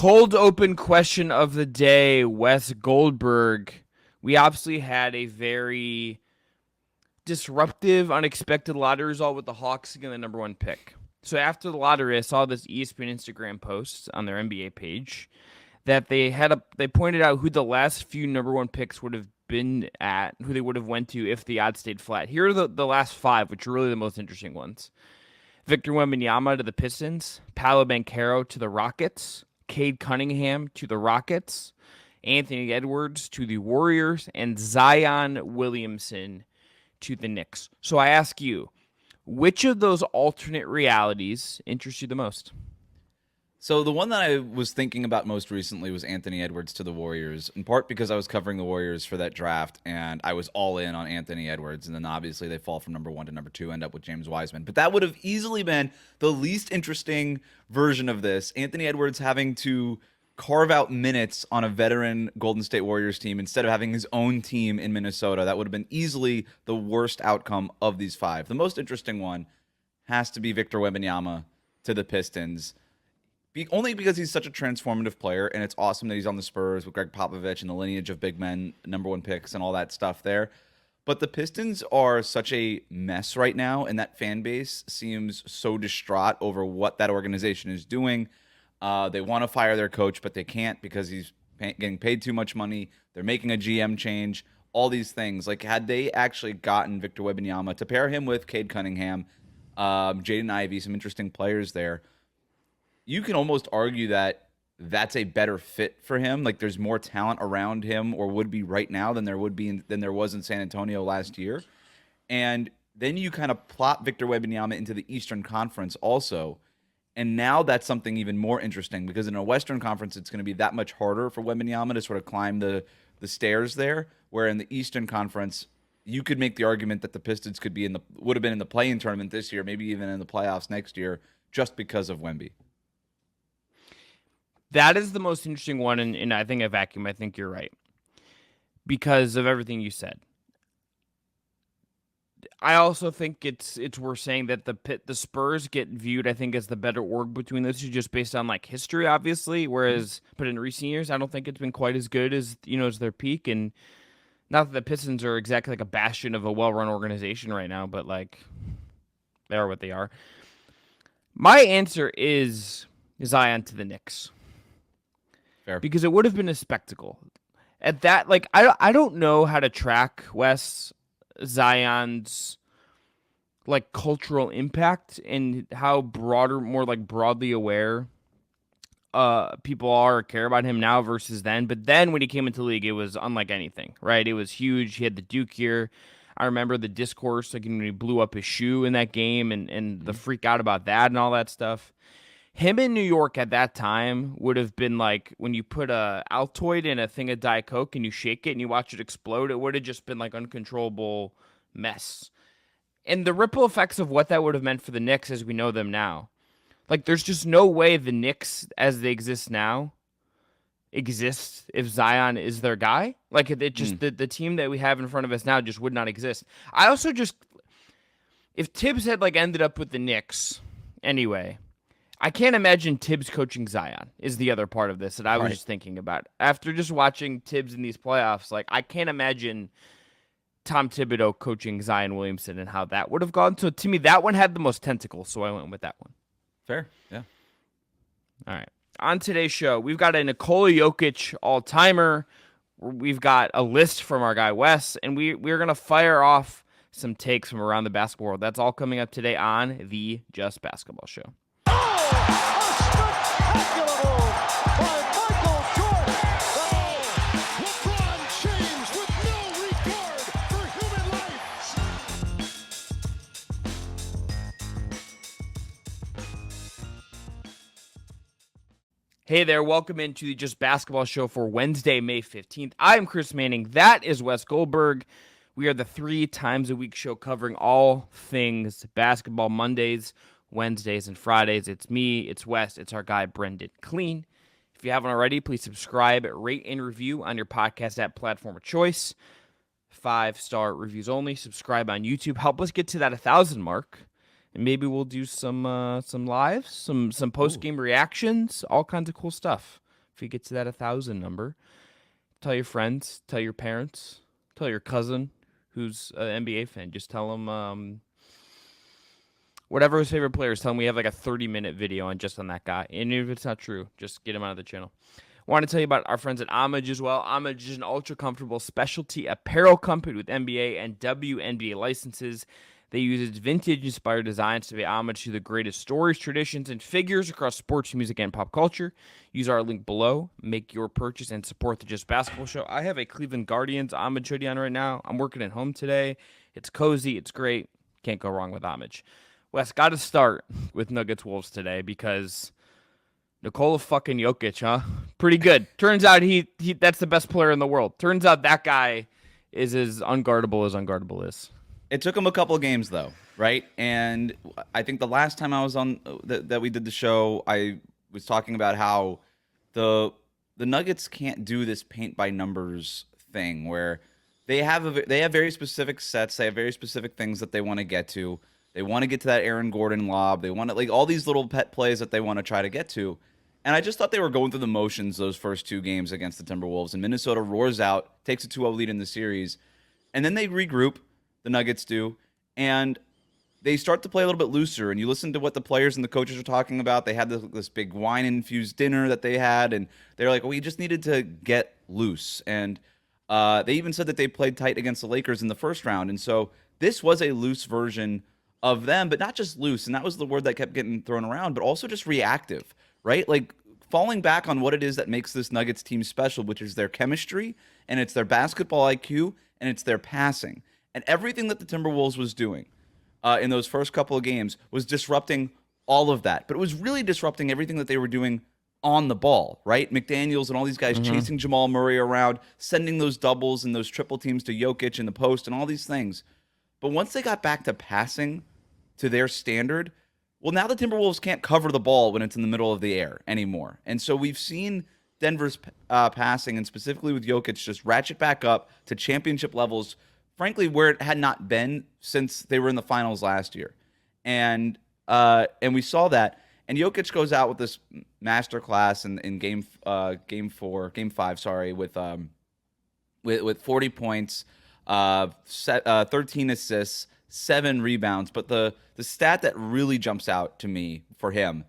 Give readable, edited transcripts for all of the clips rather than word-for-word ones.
Cold open question of the day, Wes Goldberg. We obviously had a very disruptive, unexpected lottery result with the Hawks getting the number one pick. So after the lottery, I saw this ESPN Instagram post on their NBA page that they pointed out who the last few number one picks would have been at, who they would have went to if the odds stayed flat. Here are the last five, which are really the most interesting ones. Victor Wembanyama to the Pistons, Paolo Banchero to the Rockets, Cade Cunningham to the Rockets, Anthony Edwards to the Warriors, and Zion Williamson to the Knicks. So I ask you, which of those alternate realities interests you the most? So the one that I was thinking about most recently was Anthony Edwards to the Warriors, in part because I was covering the Warriors for that draft, and I was all in on Anthony Edwards, and then obviously they fall from number 1 to number 2, end up with James Wiseman. But that would have easily been the least interesting version of this. Anthony Edwards having to carve out minutes on a veteran Golden State Warriors team instead of having his own team in Minnesota. That would have been easily the worst outcome of these five. The most interesting one has to be Victor Wembanyama to the Pistons. Only because he's such a transformative player, and it's awesome that he's on the Spurs with Greg Popovich and the lineage of big men, number one picks, and all that stuff there. But the Pistons are such a mess right now, and that fan base seems so distraught over what that organization is doing. They want to fire their coach, but they can't because he's getting paid too much money. They're making a GM change, all these things. Like, had they actually gotten Victor Wembanyama to pair him with Cade Cunningham, Jaden Ivey, some interesting players there, you can almost argue that that's a better fit for him. Like, there's more talent around him, or would be right now, than there was in San Antonio last year. And then you kind of plot Victor Wembanyama into the Eastern Conference also. And now that's something even more interesting, because in a Western Conference, it's going to be that much harder for Wembanyama to sort of climb the stairs there. Where in the Eastern Conference, you could make the argument that the Pistons would have been in the play-in tournament this year, maybe even in the playoffs next year, just because of Wemby. That is the most interesting one, and I think a vacuum. I think you're right because of everything you said. I also think it's worth saying that the Spurs get viewed, I think, as the better org between those two, just based on like history, obviously. Whereas, but in recent years, I don't think it's been quite as good as as their peak. And not that the Pistons are exactly like a bastion of a well-run organization right now, but like they are what they are. My answer is Zion to the Knicks. Fair. Because it would have been a spectacle. At that, like, I don't know how to track Zion's like cultural impact and how more like broadly aware people are or care about him now versus then. But then when he came into the league, it was unlike anything, right? It was huge. He had the Duke year. I remember the discourse, like when he blew up his shoe in that game and the freak out about that and all that stuff. Him in New York at that time would have been like when you put a Altoid in a thing of Diet Coke and you shake it and you watch it explode. It would have just been like uncontrollable mess. And the ripple effects of what that would have meant for the Knicks as we know them now. Like, there's just no way the Knicks as they exist now exist if Zion is their guy. Like, it just the team that we have in front of us now just would not exist. I also just, if Tibbs had like ended up with the Knicks anyway, I can't imagine Tibbs coaching Zion is the other part of this that I was just thinking about. After just watching Tibbs in these playoffs, like, I can't imagine Tom Thibodeau coaching Zion Williamson and how that would have gone. So to me, that one had the most tentacles, so I went with that one. Fair, yeah. All right. On today's show, we've got a Nikola Jokic all-timer. We've got a list from our guy Wes, and we're going to fire off some takes from around the basketball world. That's all coming up today on the Just Basketball Show. Hey there, welcome into the Just Basketball Show for Wednesday, May 15th. I am Chris Manning. That is Wes Goldberg. We are the 3 times a week show covering all things basketball. Mondays, Wednesdays, and Fridays. It's me, it's Wes, it's our guy Brendan Clean. If you haven't already, please subscribe, rate, and review on your podcast app platform of choice. 5-star reviews only. Subscribe on YouTube. Help us get to that 1,000 mark. And maybe we'll do some lives, some post-game reactions, all kinds of cool stuff. If he gets to that 1,000 number, tell your friends, tell your parents, tell your cousin who's an NBA fan. Just tell them whatever his favorite player is. Tell him we have like a 30-minute video on just on that guy. And if it's not true, just get him out of the channel. I want to tell you about our friends at Homage as well. Homage is an ultra-comfortable specialty apparel company with NBA and WNBA licenses. They use its vintage-inspired designs to pay homage to the greatest stories, traditions, and figures across sports, music, and pop culture. Use our link below. Make your purchase and support the Just Basketball Show. I have a Cleveland Guardians Homage hoodie on right now. I'm working at home today. It's cozy. It's great. Can't go wrong with Homage. Wes, got to start with Nuggets Wolves today because Nikola fucking Jokic, huh? Pretty good. Turns out he that's the best player in the world. Turns out that guy is as unguardable is. It took him a couple of games, though, right? And I think the last time I was on that we did the show, I was talking about how the Nuggets can't do this paint by numbers thing where they have very specific sets, they have very specific things that they want to get to. They want to get to that Aaron Gordon lob. They want to like all these little pet plays that they want to try to get to. And I just thought they were going through the motions those first two games against the Timberwolves. And Minnesota roars out, takes a 2-0 lead in the series, and then they regroup. The Nuggets do, and they start to play a little bit looser. And you listen to what the players and the coaches are talking about. They had this big wine-infused dinner that they had, and they're like, we just needed to get loose. And they even said that they played tight against the Lakers in the first round. And so this was a loose version of them, but not just loose. And that was the word that kept getting thrown around, but also just reactive, right? Like falling back on what it is that makes this Nuggets team special, which is their chemistry, and it's their basketball IQ, and it's their passing. And everything that the Timberwolves was doing in those first couple of games was disrupting all of that. But it was really disrupting everything that they were doing on the ball, right? McDaniels and all these guys chasing Jamal Murray around, sending those doubles and those triple teams to Jokic in the post and all these things. But once they got back to passing to their standard, well, now the Timberwolves can't cover the ball when it's in the middle of the air anymore. And so we've seen Denver's passing, and specifically with Jokic, just ratchet back up to championship levels, frankly, where it had not been since they were in the finals last year. And we saw that. And Jokic goes out with this masterclass in game 5, with 40 points, 13 assists, 7 rebounds. But the stat that really jumps out to me for him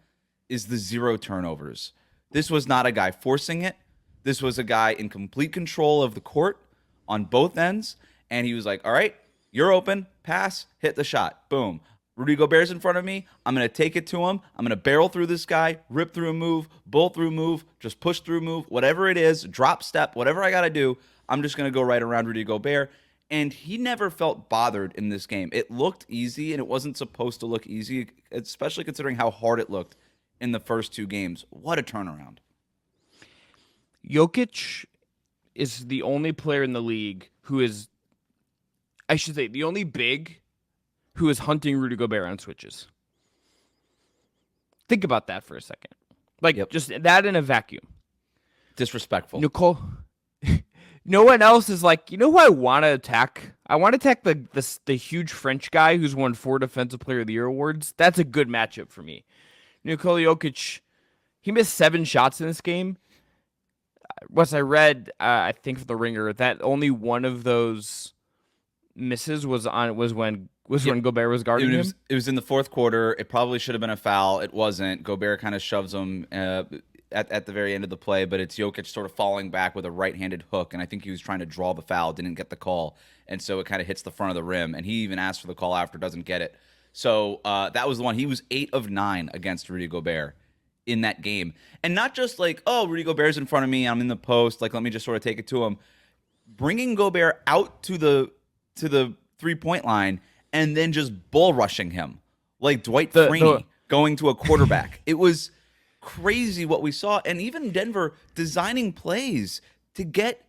is the 0 turnovers. This was not a guy forcing it. This was a guy in complete control of the court on both ends. And he was like, all right, you're open, pass, hit the shot, boom. Rudy Gobert's in front of me. I'm going to take it to him. I'm going to barrel through this guy, rip through a move, bull through move, just push through move, whatever it is, drop step, whatever I got to do, I'm just going to go right around Rudy Gobert. And he never felt bothered in this game. It looked easy, and it wasn't supposed to look easy, especially considering how hard it looked in the first two games. What a turnaround. Jokic is the only player in the league who is, I should say, the only big who is hunting Rudy Gobert on switches. Think about that for a second. Like, just that in a vacuum. Disrespectful. Nicole, no one else is like, you know who I want to attack? I want to attack the huge French guy who's won 4 Defensive Player of the Year awards. That's a good matchup for me. Nikola Jokic, he missed 7 shots in this game. What I read, I think for the Ringer, that only one of those misses was when Gobert was guarding him. It was in the fourth quarter. It probably should have been a foul. It wasn't. Gobert kind of shoves him at the very end of the play, but it's Jokic sort of falling back with a right-handed hook, and I think he was trying to draw the foul, didn't get the call, and so it kind of hits the front of the rim, and he even asked for the call after, doesn't get it. So that was the one. He was 8 of 9 against Rudy Gobert in that game. And not just like, oh, Rudy Gobert's in front of me, I'm in the post, like let me just sort of take it to him. Bringing Gobert out to the three-point line and then just bull rushing him like Dwight Freeney going to a quarterback. It was crazy what we saw. And even Denver designing plays to get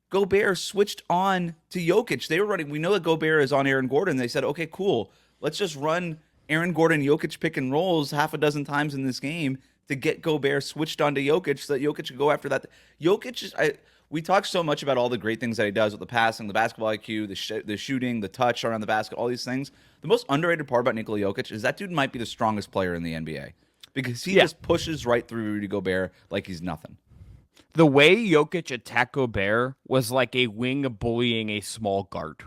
Gobert switched on to Jokic. They were running. We know that Gobert is on Aaron Gordon. They said, okay, cool. Let's just run Aaron Gordon, Jokic pick and rolls half a dozen times in this game to get Gobert switched on to Jokic so that Jokic could go after that. Jokic is, we talk so much about all the great things that he does with the passing, the basketball IQ, the shooting, the touch around the basket, all these things. The most underrated part about Nikola Jokic is that dude might be the strongest player in the NBA because he just pushes right through Rudy Gobert like he's nothing. The way Jokic attacked Gobert was like a wing bullying a small guard.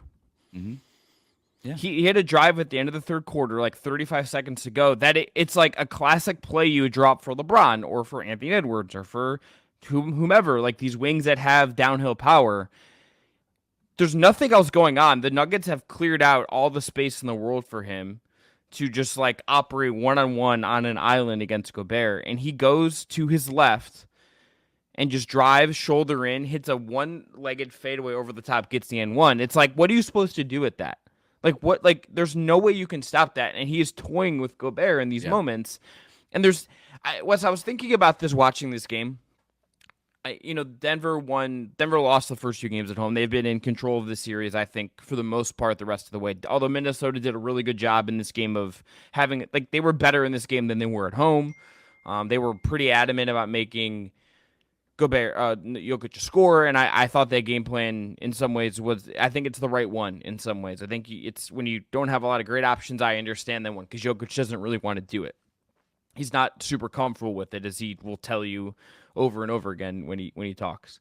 Mm-hmm. Yeah. He had a drive at the end of the third quarter, like 35 seconds to go. It's like a classic play you would drop for LeBron or for Anthony Edwards or for whomever, like these wings that have downhill power. There's nothing else going on. The Nuggets have cleared out all the space in the world for him to just like operate one-on-one on an island against Gobert. And he goes to his left and just drives shoulder in, hits a one-legged fadeaway over the top, gets the N1. It's like, what are you supposed to do at that? Like what? Like there's no way you can stop that, and he is toying with Gobert in these moments. And I was thinking about this watching this game. Denver lost the first 2 games at home. They've been in control of the series, I think, for the most part, the rest of the way. Although Minnesota did a really good job in this game of having, like, they were better in this game than they were at home. They were pretty adamant about making Gobert, Jokic score, and I thought that game plan in some ways I think it's the right one in some ways. I think it's when you don't have a lot of great options, I understand that one because Jokic doesn't really want to do it. He's not super comfortable with it, as he will tell you over and over again when he talks.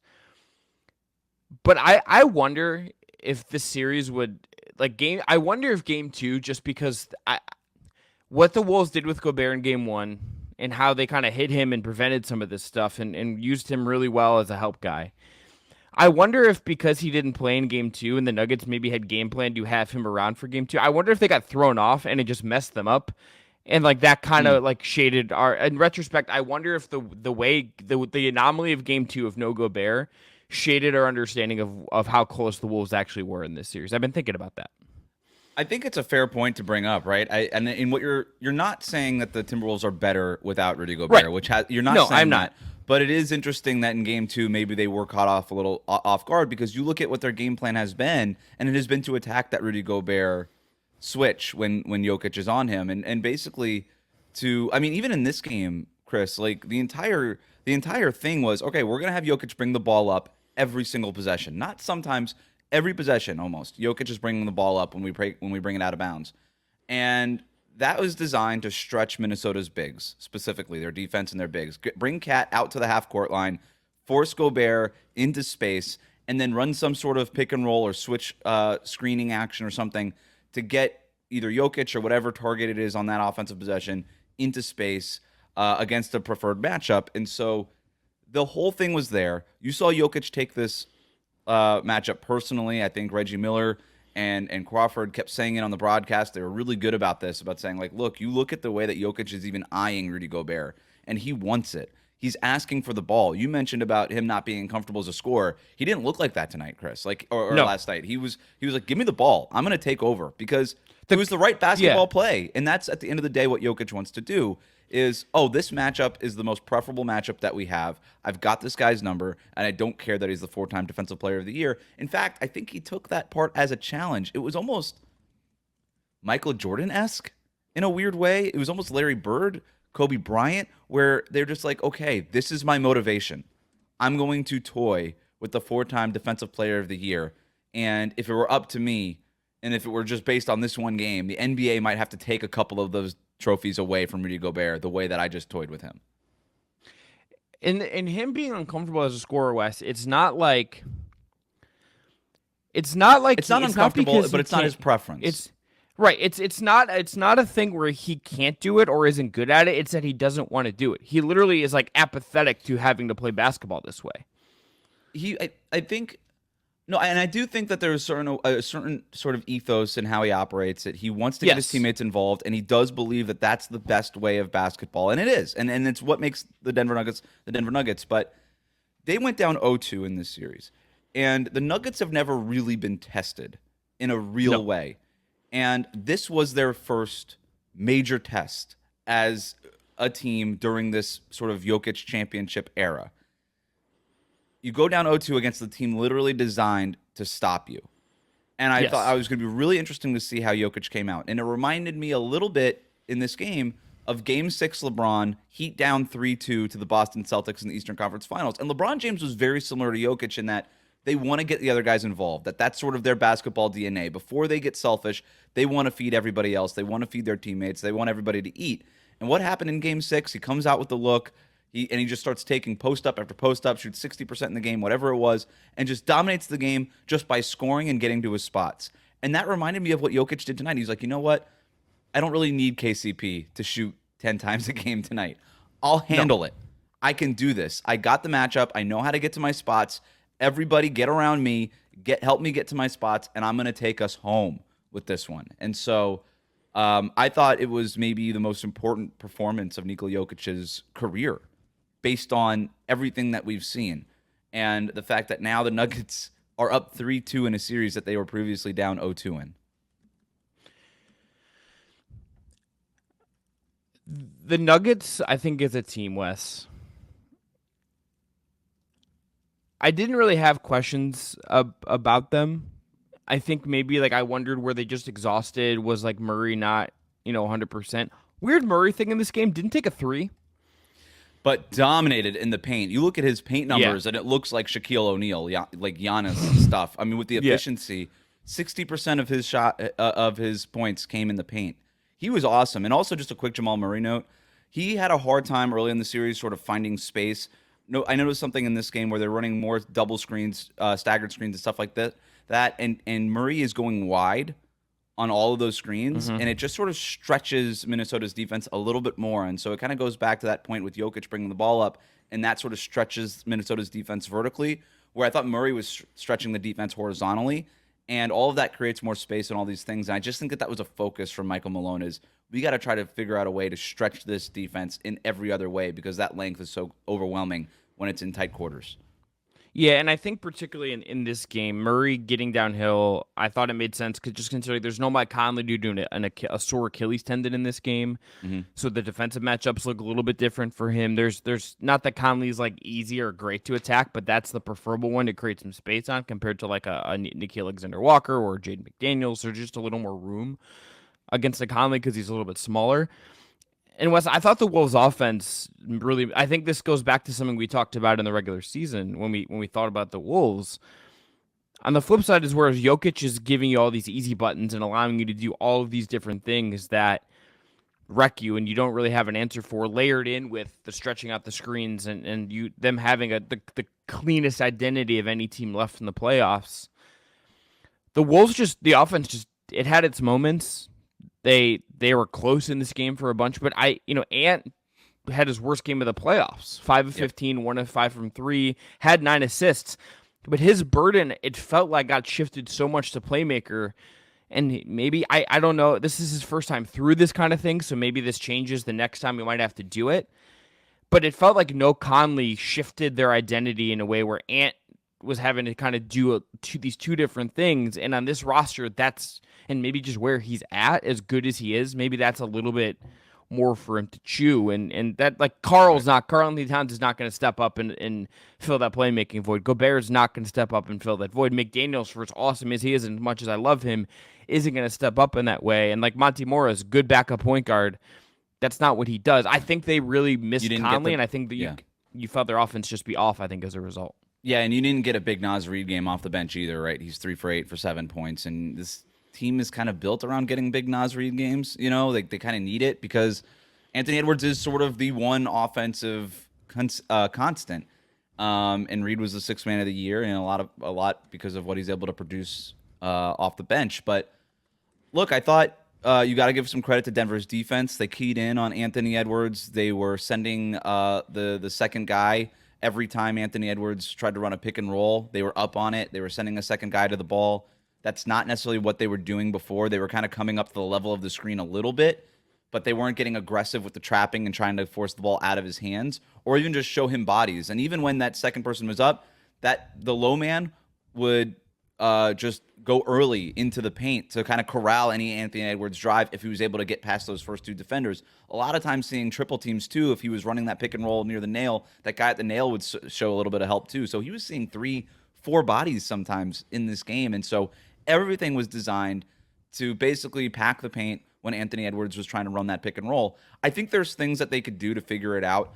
But I wonder if this series would I wonder if game 2, just because what the Wolves did with Gobert in game 1 and how they kind of hit him and prevented some of this stuff and used him really well as a help guy. I wonder if because he didn't play in game 2 and the Nuggets maybe had game planned to have him around for game 2, I wonder if they got thrown off and it just messed them up. And like that kind of like shaded in retrospect, I wonder if the way the anomaly of game 2 of no Gobert shaded our understanding of how close the Wolves actually were in this series. I've been thinking about that. I think it's a fair point to bring up, right? And in what you're not saying that the Timberwolves are better without Rudy Gobert, right. You're not. No, saying I'm not. That, but it is interesting that in game 2 maybe they were caught off a little off guard because you look at what their game plan has been, and it has been to attack that Rudy Gobert switch when Jokic is on him, and basically even in this game, Chris, like the entire thing was okay. We're gonna have Jokic bring the ball up every single possession, not sometimes. Every possession, almost. Jokic is bringing the ball up when we bring it out of bounds. And that was designed to stretch Minnesota's bigs, specifically their defense and their bigs. Bring Cat out to the half-court line, force Gobert into space, and then run some sort of pick and roll or switch screening action or something to get either Jokic or whatever target it is on that offensive possession into space against a preferred matchup. And so the whole thing was there. You saw Jokic take this matchup personally. I think Reggie Miller and Crawford kept saying it on the broadcast. They were really good about this, about saying, like, look, you look at the way that Jokic is even eyeing Rudy Gobert, and he wants it. He's asking for the ball. You mentioned about him not being comfortable as a scorer. He didn't look like that tonight, Chris, or no. last night. He was like, give me the ball. I'm going to take over, because it was the right basketball play. And that's, at the end of the day, what Jokic wants to do is, this matchup is the most preferable matchup that we have. I've got this guy's number, and I don't care that he's the 4-time Defensive Player of the Year. In fact, I think he took that part as a challenge. It was almost Michael Jordan-esque in a weird way. It was almost Larry Bird, Kobe Bryant, where they're just like, okay, this is my motivation. I'm going to toy with the 4-time Defensive Player of the Year. And if it were up to me, and if it were just based on this one game, the NBA might have to take a couple of those trophies away from Rudy Gobert the way that I just toyed with him. In him being uncomfortable as a scorer, Wes, it's not uncomfortable, but it's not his preference. It's right. It's not a thing where he can't do it or isn't good at it. It's that he doesn't want to do it. He literally is like apathetic to having to play basketball this way. I think. No, and I do think that there's a certain sort of ethos in how he operates. It. He wants to get his teammates involved, and he does believe that that's the best way of basketball, and it is, and it's what makes the Denver Nuggets. But they went down 0-2 in this series, and the Nuggets have never really been tested in a real way, and this was their first major test as a team during this sort of Jokic championship era. You go down 0-2 against the team literally designed to stop you. And I thought it was going to be really interesting to see how Jokic came out. And it reminded me a little bit in this game of Game 6 LeBron, Heat down 3-2 to the Boston Celtics in the Eastern Conference Finals. And LeBron James was very similar to Jokic in that they want to get the other guys involved. That's sort of their basketball DNA. Before they get selfish, they want to feed everybody else. They want to feed their teammates. They want everybody to eat. And what happened in Game 6? He comes out with the look. He just starts taking post up after post up, shoots 60% in the game, whatever it was, and just dominates the game just by scoring and getting to his spots. And that reminded me of what Jokic did tonight. He's like, you know what? I don't really need KCP to shoot 10 times a game tonight. I'll handle it. I can do this. I got the matchup. I know how to get to my spots. Everybody get around me, help me get to my spots, and I'm going to take us home with this one. And so I thought it was maybe the most important performance of Nikola Jokic's career based on everything that we've seen. And the fact that now the Nuggets are up 3-2 in a series that they were previously down 0-2 in. The Nuggets, I think, is a team, Wes. I didn't really have questions about them. I think maybe like I wondered were they just exhausted? Was like Murray not, 100%? Weird Murray thing in this game, didn't take a three. But dominated in the paint. You look at his paint numbers, and it looks like Shaquille O'Neal, like Giannis stuff. I mean, with the efficiency, 60% of his of his points came in the paint. He was awesome. And also, just a quick Jamal Murray note: he had a hard time early in the series, sort of finding space. No, I noticed something in this game where they're running more double screens, staggered screens, and stuff like that. And Murray is going wide on all of those screens, and it just sort of stretches Minnesota's defense a little bit more. And so it kind of goes back to that point with Jokic bringing the ball up, and that sort of stretches Minnesota's defense vertically, where I thought Murray was stretching the defense horizontally, and all of that creates more space and all these things. And I just think that was a focus from Michael Malone is we got to try to figure out a way to stretch this defense in every other way because that length is so overwhelming when it's in tight quarters. Yeah, and I think particularly in this game, Murray getting downhill, I thought it made sense because just considering there's no Mike Conley due to a sore Achilles tendon in this game, so the defensive matchups look a little bit different for him. There's not that Conley's like easy or great to attack, but that's the preferable one to create some space on compared to like a Nickeil Alexander-Walker or Jaden McDaniels. There's just a little more room against the Conley because he's a little bit smaller. And Wes, I thought the Wolves' offense really. I think this goes back to something we talked about in the regular season when we thought about the Wolves. On the flip side is where Jokic is giving you all these easy buttons and allowing you to do all of these different things that wreck you, and you don't really have an answer for. Layered in with the stretching out the screens and them having the cleanest identity of any team left in the playoffs. The Wolves the offense it had its moments. They were close in this game for a bunch, but Ant had his worst game of the playoffs. 5 of 15, 1 of 5 from 3, had 9 assists. But his burden, it felt like got shifted so much to playmaker. And maybe, I don't know, this is his first time through this kind of thing, so maybe this changes the next time we might have to do it. But it felt like no Conley shifted their identity in a way where Ant was having to kind of do these two different things. And on this roster, and maybe just where he's at, as good as he is, maybe that's a little bit more for him to chew. And that, like, Karl-Anthony Towns is not going to step up and fill that playmaking void. Gobert is not going to step up and fill that void. McDaniels, for as awesome as he is and as much as I love him, isn't going to step up in that way. And like Monty Morris, good backup point guard, that's not what he does. I think they really missed Conley, and I think that you felt their offense just be off, I think, as a result. Yeah, and you didn't get a big Naz Reid game off the bench either, right? He's 3 for 8 for 7 points, and this team is kind of built around getting big Naz Reid games. They kind of need it because Anthony Edwards is sort of the one offensive constant. And Reid was the 6th man of the year, and a lot because of what he's able to produce off the bench. But look, I thought you got to give some credit to Denver's defense. They keyed in on Anthony Edwards. They were sending the second guy. Every time Anthony Edwards tried to run a pick and roll, they were up on it. They were sending a second guy to the ball. That's not necessarily what they were doing before. They were kind of coming up to the level of the screen a little bit, but they weren't getting aggressive with the trapping and trying to force the ball out of his hands or even just show him bodies. And even when that second person was up, the low man would just go early into the paint to kind of corral any Anthony Edwards drive if he was able to get past those first 2 defenders. A lot of times seeing triple teams too, if he was running that pick and roll near the nail, that guy at the nail would show a little bit of help too. So he was seeing 3-4 bodies sometimes in this game. And so everything was designed to basically pack the paint when Anthony Edwards was trying to run that pick and roll. I think there's things that they could do to figure it out.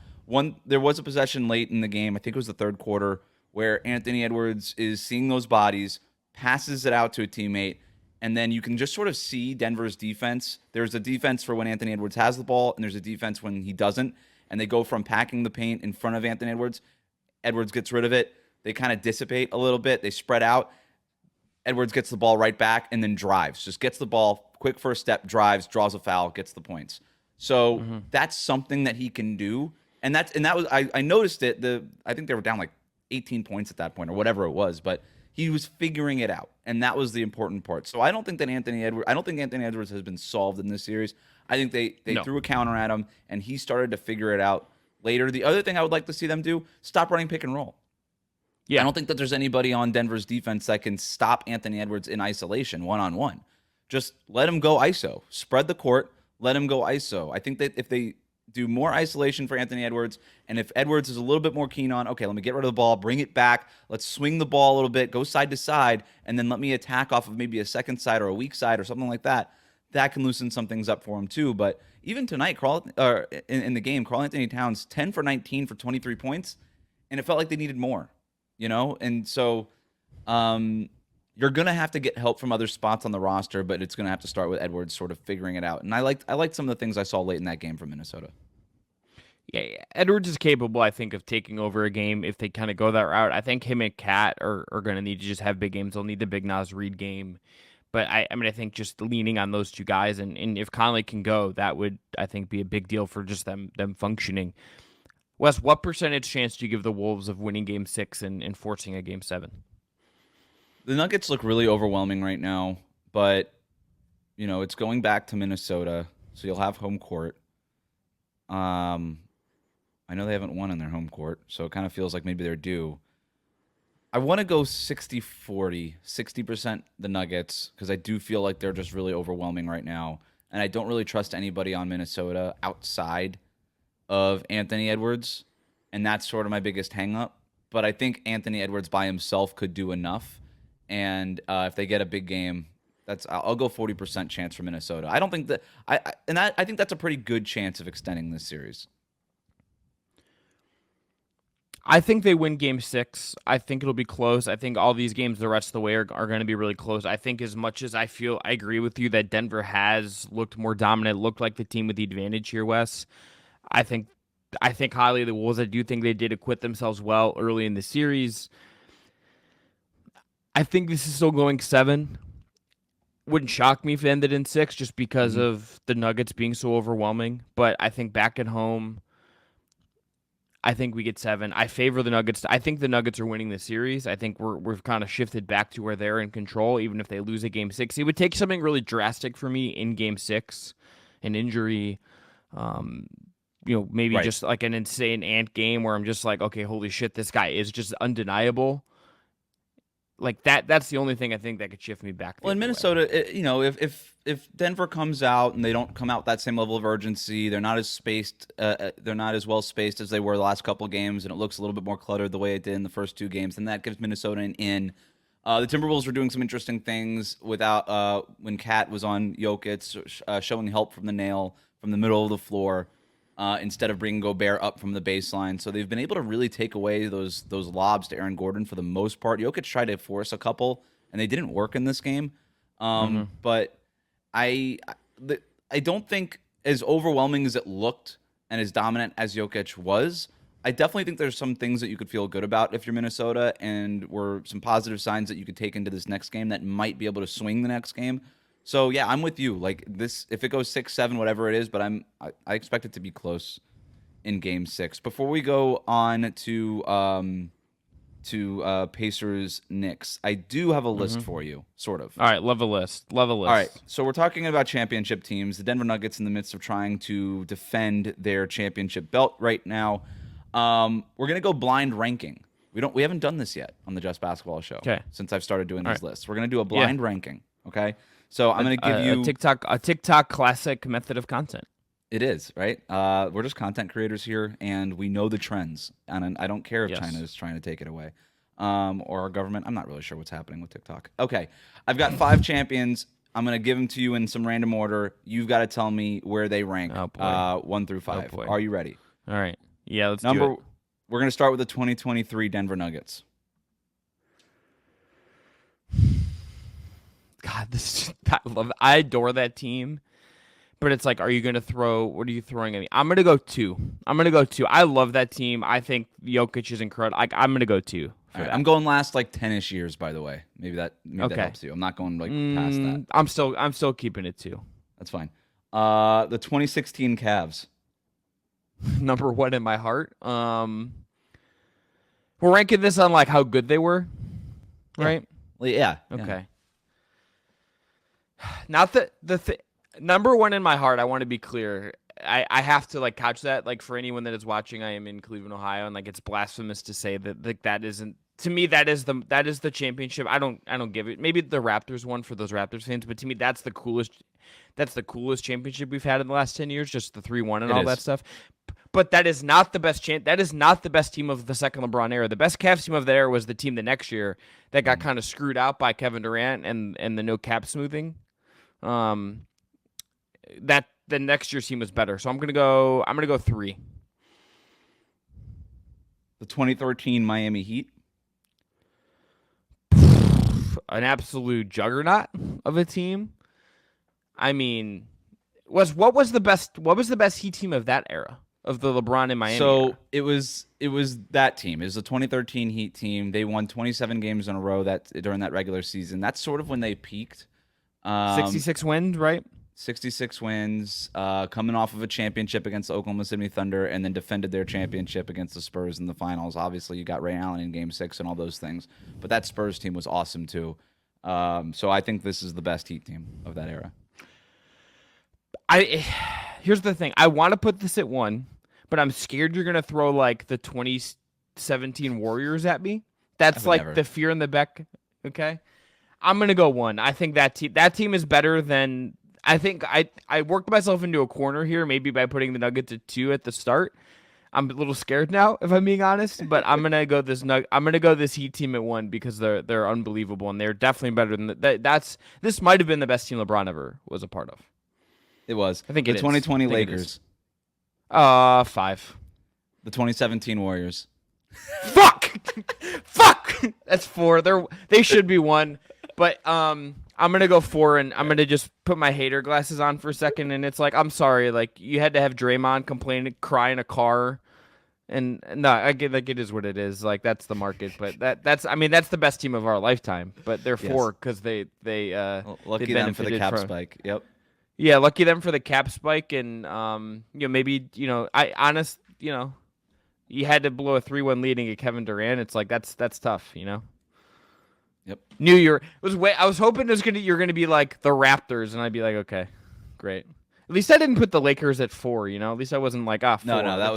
There was a possession late in the game, I think it was the 3rd quarter, where Anthony Edwards is seeing those bodies, passes it out to a teammate, and then you can just sort of see Denver's defense. There's a defense for when Anthony Edwards has the ball, and there's a defense when he doesn't. and they go from packing the paint in front of Anthony Edwards. Edwards gets rid of it. They kind of dissipate a little bit. They spread out. Edwards gets the ball right back and then drives. Just gets the ball, quick first step, drives, draws a foul, gets the points. So that's something that he can do. And that was I noticed it. I think they were down like 18 points at that point or whatever it was, but he was figuring it out, and that was the important part. So I don't think Anthony Edwards has been solved in this series. I think they threw a counter at him, and he started to figure it out later. The other thing I would like to see them do, stop running pick and roll. Yeah, I don't think that there's anybody on Denver's defense that can stop Anthony Edwards in isolation, one-on-one. Just let him go ISO. Spread the court, let him go ISO. I think that if they do more isolation for Anthony Edwards, and if Edwards is a little bit more keen on, okay, let me get rid of the ball, bring it back, let's swing the ball a little bit, go side to side, and then let me attack off of maybe a second side or a weak side or something like that, that can loosen some things up for him too. But even tonight, in the game, Karl-Anthony Towns, 10 for 19 for 23 points, and it felt like they needed more, And so you're going to have to get help from other spots on the roster, but it's going to have to start with Edwards sort of figuring it out. And I liked some of the things I saw late in that game from Minnesota. Yeah, Edwards is capable, I think, of taking over a game if they kind of go that route. I think him and Cat are going to need to just have big games. They'll need the big Naz Reid game. But I think just leaning on those two guys, and if Conley can go, that would, I think, be a big deal for just them functioning. Wes, what percentage chance do you give the Wolves of winning Game 6 and forcing a Game 7? The Nuggets look really overwhelming right now, but, it's going back to Minnesota, so you'll have home court. I know they haven't won in their home court, so it kind of feels like maybe they're due. I want to go 60-40, 60% the Nuggets, because I do feel like they're just really overwhelming right now, and I don't really trust anybody on Minnesota outside of Anthony Edwards, and that's sort of my biggest hang-up. But I think Anthony Edwards by himself could do enough, and if they get a big game, I'll go 40% chance for Minnesota. I don't think that I think that's a pretty good chance of extending this series. I think they win Game 6. I think it'll be close. I think all these games the rest of the way are going to be really close. I think as much as I agree with you that Denver has looked more dominant, looked like the team with the advantage here, Wes. I think highly of the Wolves. I do think they did acquit themselves well early in the series. I think this is still going 7. Wouldn't shock me if it ended in 6 just because of the Nuggets being so overwhelming. But I think back at home, I think we get 7. I favor the Nuggets. I think the Nuggets are winning the series. I think we've kind of shifted back to where they're in control, even if they lose a Game 6. It would take something really drastic for me in Game 6, an injury, maybe just like an insane Ant game where I'm just like, okay, holy shit, this guy is just undeniable. Like that's the only thing I think that could shift me back. Well, in Minnesota, if Denver comes out and they don't come out with that same level of urgency, they're not as spaced, they're not as well spaced as they were the last couple of games, and it looks a little bit more cluttered the way it did in the first 2 games, then that gives Minnesota an in. The Timberwolves were doing some interesting things without when Cat was on Jokic, showing help from the nail from the middle of the floor. Instead of bringing Gobert up from the baseline. So they've been able to really take away those lobs to Aaron Gordon for the most part. Jokic tried to force a couple, and they didn't work in this game. But I don't think as overwhelming as it looked and as dominant as Jokic was, I definitely think there's some things that you could feel good about if you're Minnesota, and were some positive signs that you could take into this next game that might be able to swing the next game. So yeah, I'm with you. Like this, if it goes 6-7, whatever it is, but I expect it to be close in Game 6. Before we go on to Pacers Knicks, I do have a list for you, sort of. All right, love a list. All right, so we're talking about championship teams. The Denver Nuggets in the midst of trying to defend their championship belt right now. We're gonna go blind ranking. We haven't done this yet on the Just Basketball Show. Okay. Since I've started doing these lists, we're gonna do a blind ranking. Okay. So I'm going to give you a TikTok classic method of content. It is, right? We're just content creators here, and we know the trends. And I don't care if China is trying to take it away, or our government. I'm not really sure what's happening with TikTok. Okay, I've got 5 champions. I'm going to give them to you in some random order. You've got to tell me where they rank, 1 through 5. Oh, Are you ready? All right. Yeah, let's do it. We're going to start with the 2023 Denver Nuggets. God, I adore that team, But it's like, are you going to throw? What are you throwing at me? I'm going to go 2. I love that team. I think Jokic is incredible. I'm going to go 2 for that. I'm going last like 10-ish years, by the way. Maybe that Okay. helps you. I'm not going like past that. I'm still keeping it 2. That's fine. The 2016 Cavs. Number 1 in my heart. We're ranking this on like how good they were, right? Well, yeah. Okay. Not the number 1 in my heart. I want to be clear. I have to like couch that, like, for anyone that is watching. I am in Cleveland, Ohio, and like it's blasphemous to say that like that isn't, to me, that is the championship. I don't give it. Maybe the Raptors won for those Raptors fans, but to me that's the coolest. That's the coolest championship we've had in the last 10 years, just the 3-1 and all that stuff. But that is not the best that is not the best team of the second LeBron era. The best Cavs team of that era was the team the next year that got kind of screwed out by Kevin Durant and the no cap smoothing. That the next year's team was better. So I'm gonna go 3. The 2013 Miami Heat. An absolute juggernaut of a team. I mean, what was the best Heat team of that era, of the LeBron and Miami So era? it was that team. It was the 2013 Heat team. They won 27 games in a row during that regular season. That's sort of when they peaked. 66 wins, right? 66 wins, coming off of a championship against the Oklahoma City Thunder, and then defended their championship against the Spurs in the finals. Obviously, you got Ray Allen in Game 6 and all those things, but that Spurs team was awesome too. So I think this is the best Heat team of that era. Here's the thing. I want to put this at 1, but I'm scared you're gonna throw like the 2017 Warriors at me. That's like the fear in the back. Okay, I'm gonna go 1. I think that team is better than. I think I worked myself into a corner here, maybe by putting the Nuggets at 2 at the start. I'm a little scared now, if I'm being honest, but I'm gonna go this Heat team at 1 because they're unbelievable and they're definitely better than this might have been the best team LeBron ever was a part of. It was. I think the 2020 Lakers. 5. The 2017 Warriors. Fuck. That's 4. They should be 1, but I'm gonna go 4, and I'm gonna just put my hater glasses on for a second. And it's like, I'm sorry, like you had to have Draymond cry in a car, and no, I get like it is what it is. Like that's the market, but that's the best team of our lifetime. But they're 4 because they lucky them for the cap spike. Yep. Yeah, lucky them for the cap spike, and maybe you had to blow a 3-1 lead and get Kevin Durant. It's like that's tough, Yep. New Year I was hoping you're gonna be like the Raptors, and I'd be like, okay, great. At least I didn't put the Lakers at 4. At least I wasn't like 4. No, that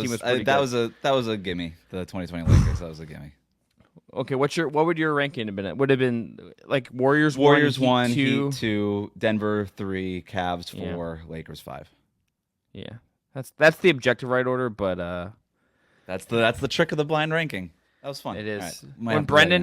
was a gimme. The 2020 Lakers, that was a gimme. Okay, what would your ranking have been? It would have been like Warriors 1, Heat 2, Heat 2, Denver 3, Cavs 4, Lakers 5. Yeah, that's the objective right order, but that's the trick of the blind ranking. That was fun. It is. Right. When Brendan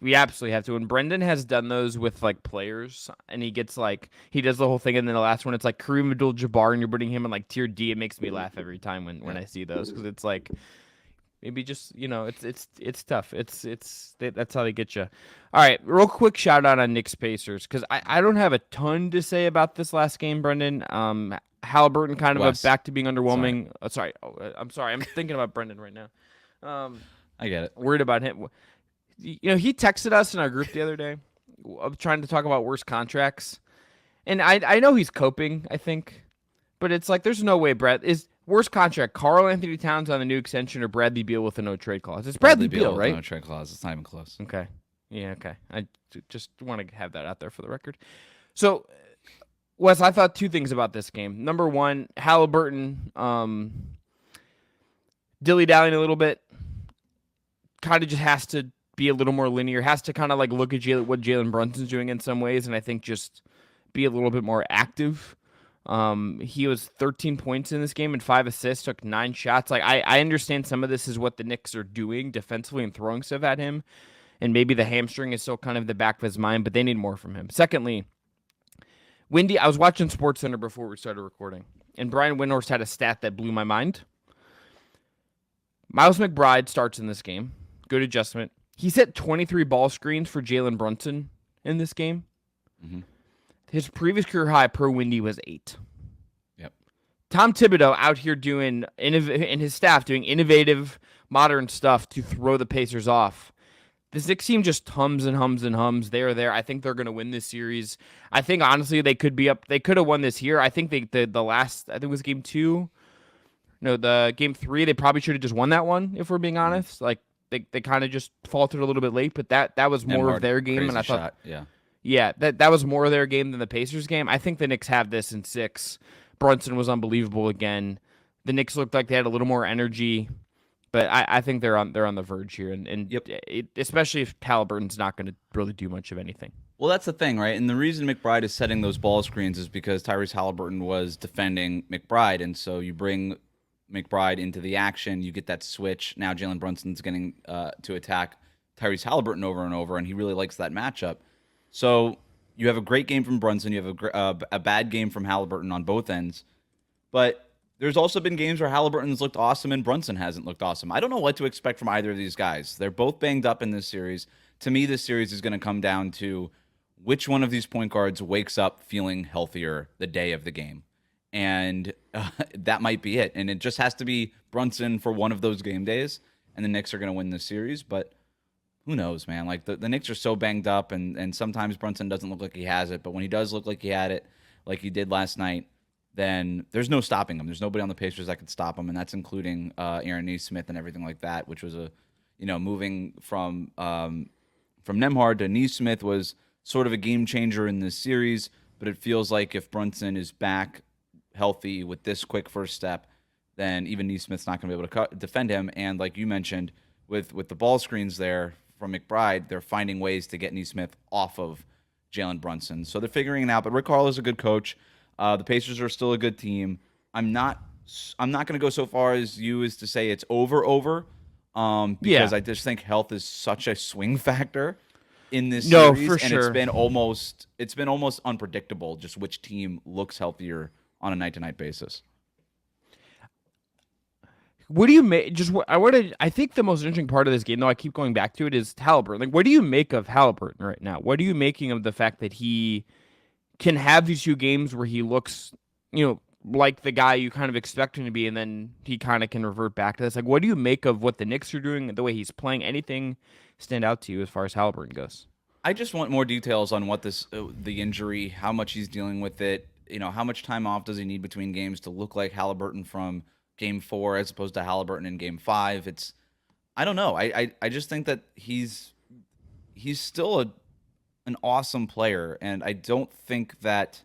we absolutely have to. When Brendan has done those with like players, and he does the whole thing, and then the last one it's like Kareem Abdul-Jabbar, and you're putting him in like tier D. It makes me laugh every time when I see those, because it's like. Maybe just it's tough. That's how they get you. All right, real quick shout out on Knicks-Pacers, because I don't have a ton to say about this last game, Brendan. Halliburton kind of back to being underwhelming. Sorry. I'm sorry. I'm thinking about Brendan right now. I get it. Worried about him. He texted us in our group the other day, trying to talk about worse contracts, and I know he's coping, I think, but it's like there's no way Brett is. Worst contract, Karl Anthony Towns on the new extension or Bradley Beal with a no trade clause? It's Bradley Beal, right? No trade clause. It's not even close. Okay. Yeah, okay. I just want to have that out there for the record. So, Wes, I thought 2 things about this game. Number 1, Halliburton dilly-dallying a little bit. Kind of just has to be a little more linear. Has to kind of like look at what Jalen Brunson's doing in some ways, and I think just be a little bit more active. He was 13 points in this game and 5 assists, took 9 shots. Like I understand some of this is what the Knicks are doing defensively and throwing stuff at him, and maybe the hamstring is still kind of the back of his mind, but they need more from him. Secondly, I was watching SportsCenter before we started recording, and Brian Windhorst had a stat that blew my mind. Miles McBride starts in this game. Good adjustment. He set 23 ball screens for Jalen Brunson in this game. Mm-hmm. His previous career high per Windy was 8. Yep. Tom Thibodeau out here doing and his staff doing innovative, modern stuff to throw the Pacers off. This Knicks team just hums and hums and hums. They're there. I think they're going to win this series. I think honestly they could be up. They could have won this here. I think the last, I think it was game 2. No, the game 3. They probably should have just won that one if we're being honest. Like they kind of just faltered a little bit late, but that was more of their game. And I thought, yeah, that was more of their game than the Pacers game. I think the Knicks have this in 6. Brunson was unbelievable again. The Knicks looked like they had a little more energy. But I think they're on the verge here, and yep. Especially if Halliburton's not going to really do much of anything. Well, that's the thing, right? And the reason McBride is setting those ball screens is because Tyrese Halliburton was defending McBride, and so you bring McBride into the action, you get that switch. Now Jalen Brunson's getting to attack Tyrese Halliburton over and over, and he really likes that matchup. So you have a great game from Brunson, you have a bad game from Halliburton on both ends, but there's also been games where Halliburton's looked awesome and Brunson hasn't looked awesome. I don't know what to expect from either of these guys. They're both banged up in this series. To me, this series is going to come down to which one of these point guards wakes up feeling healthier the day of the game. And that might be it. And it just has to be Brunson for one of those game days, and the Knicks are going to win this series. But who knows, man? Like the Knicks are so banged up, and sometimes Brunson doesn't look like he has it. But when he does look like he had it, like he did last night, then there's no stopping him. There's nobody on the Pacers that could stop him, and that's including Aaron Nesmith and everything like that, which was moving from Nembhard to Nesmith was sort of a game changer in this series. But it feels like if Brunson is back healthy with this quick first step, then even Nesmith's not going to be able to defend him. And like you mentioned, with the ball screens there from McBride, they're finding ways to get Nesmith off of Jalen Brunson. So they're figuring it out. But Rick Carlisle's a good coach. The Pacers are still a good team. I'm not going to go so far as to say it's over, because I just think health is such a swing factor in this series, for and sure. it's been almost unpredictable just which team looks healthier on a night-to-night basis. What do you make? I think the most interesting part of this game, though, I keep going back to it, is Halliburton. Like, what do you make of Halliburton right now? What are you making of the fact that he can have these 2 games where he looks, like the guy you kind of expect him to be, and then he kind of can revert back to this? Like, what do you make of what the Knicks are doing, the way he's playing? Anything stand out to you as far as Halliburton goes? I just want more details on what the injury, how much he's dealing with it. How much time off does he need between games to look like Halliburton from Game 4 as opposed to Halliburton in Game 5? I don't know. I just think that he's still an awesome player, and I don't think that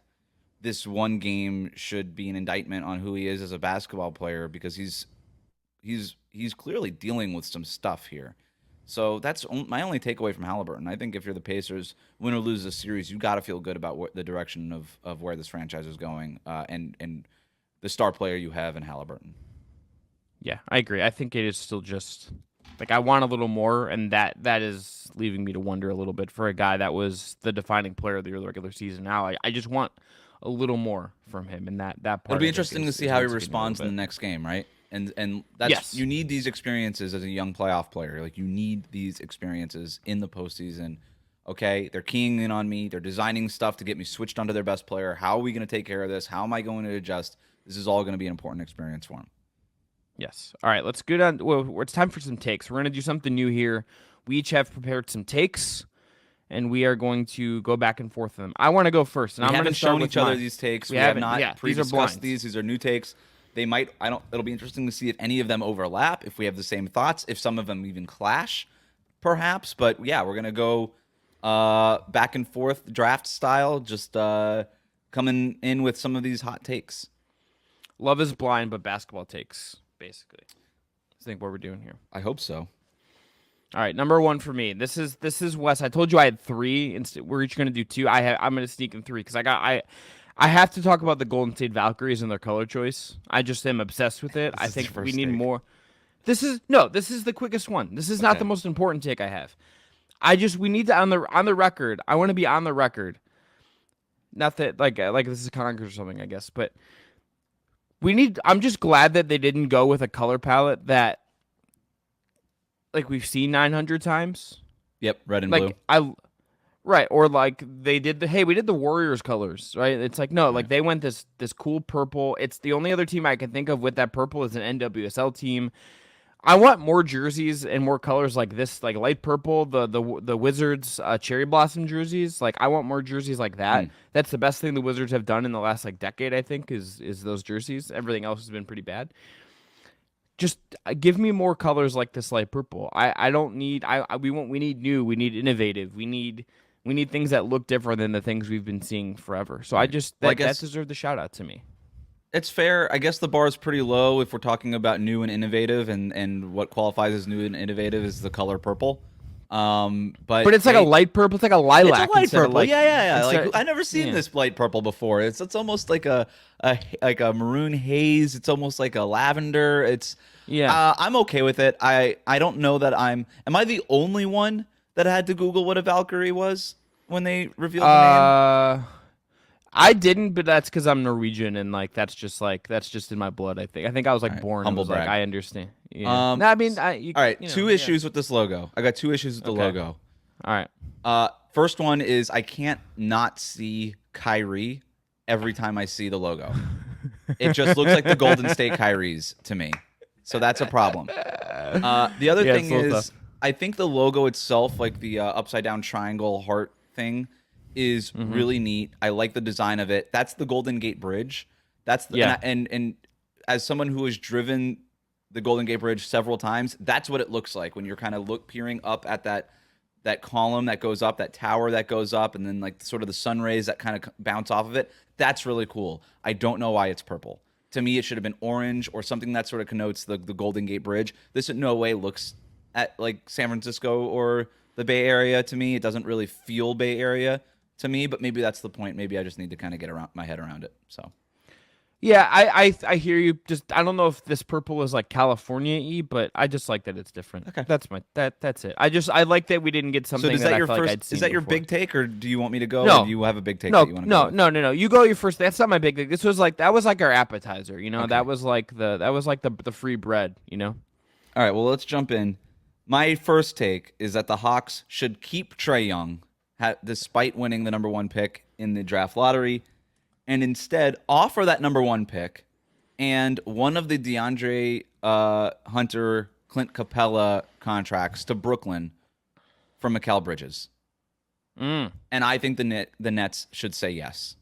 this one game should be an indictment on who he is as a basketball player, because he's clearly dealing with some stuff here. So that's my only takeaway from Halliburton. I think if you're the Pacers, win or lose this series, you got to feel good about the direction of where this franchise is going, and the star player you have in Halliburton. Yeah, I agree. I think it is still just like I want a little more, and that is leaving me to wonder a little bit for a guy that was the defining player of the regular season. Now I just want a little more from him, and that part. It'll be interesting to see how he responds in the next game, right? And that's You need these experiences as a young playoff player. Like, you need these experiences in the postseason. Okay, they're keying in on me. They're designing stuff to get me switched onto their best player. How are we going to take care of this? How am I going to adjust? This is all going to be an important experience for him. Yes. All right, let's go down. Well, it's time for some takes. We're going to do something new here. We each have prepared some takes, and we are going to go back and forth with them. I want to go first, and I'm going to start with each other these takes. We have not pre-discussed these. These are new takes. They might. It'll be interesting to see if any of them overlap, if we have the same thoughts, if some of them even clash, perhaps. But yeah, we're gonna go back and forth draft style, just coming in with some of these hot takes. Love is blind, but basketball takes, basically. I think what we're doing here. I hope so. All right, number 1 for me. This is Wes. I told you I had 3. We're each gonna do 2. I'm gonna sneak in 3 because I have to talk about the Golden State Valkyries and their color choice. I just am obsessed with it. I think we need more. This is the quickest one. This is not the most important take I have. We need to on the record. I want to be on the record. Not that like this is Congress or something, I guess, but I'm just glad that they didn't go with a color palette that like we've seen 900 times. Yep, red and blue. Right, or like they did we did the Warriors colors, right? It's like no, like Right. they went this cool purple. It's the only other team I can think of with that purple is an NWSL team. I want more jerseys and more colors like this, like light purple, the Wizards cherry blossom jerseys. Like I want more jerseys like that. Mm. That's the best thing the Wizards have done in the last like decade, I think, is those jerseys. Everything else has been pretty bad. Just give me more colors like this light purple. I don't need we need new, we need innovative, we need things that look different than the things we've been seeing forever. So I Right. just Well, I that guess deserved the shout out to me. it's fair. I guess the bar is pretty low if we're talking about new and innovative, and what qualifies as new and innovative is the color purple. But But it's like a light purple, it's like a it's lilac a light instead of purple. like Yeah. Like instead, I never seen yeah. this light purple before. It's almost like a maroon haze. It's almost like a lavender. It's Yeah. I'm okay with it. I don't know that am I the only one that had to Google what a Valkyrie was when they revealed the name? I didn't, but that's because I'm Norwegian and that's just in my blood. I think I was like All right, born. And humble was like brag. I understand. Yeah. No, I mean, All right, you know, two yeah. issues with this logo. I got two issues with the Okay. logo. All right. First one is I can't not see Kyrie every time I see the logo. It just looks like the Golden State Kyries to me. So that's a problem. The other Yeah, thing it's a little is tough. I think the logo itself, like the upside down triangle heart thing, is Mm-hmm. really neat. I like the design of it. That's the Golden Gate Bridge. That's the, Yeah. and as someone who has driven the Golden Gate Bridge several times, that's what it looks like when you're kind of peering up at that column that goes up, that tower that goes up, and then like sort of the sun rays that kind of bounce off of it. That's really cool. I don't know why it's purple. To me, it should have been orange or something that sort of connotes the Golden Gate Bridge. This in no way looks at like San Francisco or the Bay Area to me. It doesn't really feel Bay Area to me, but maybe that's the point. Maybe I just need to kind of get around my head around it. So Yeah, I hear you. Just I don't know if this purple is like California-y, but I just like that it's different. okay. That's it. I like that we didn't get So something is that that I your felt first? like I'd seen Is that your before. big take, or do you want me to go? Or No, do you have a big take no, that you want to go no, with? no, no, no. You go your first. That's not my big thing. This was like that was like our appetizer. You know, Okay. that was like the free bread. You know. All right, well, let's jump in. My first take is that the Hawks should keep Trae Young, despite winning the number one pick in the draft lottery, and instead offer that number one pick and one of the DeAndre Hunter, Clint Capella contracts to Brooklyn from Mikal Bridges. Mm. And I think the Nets should say yes.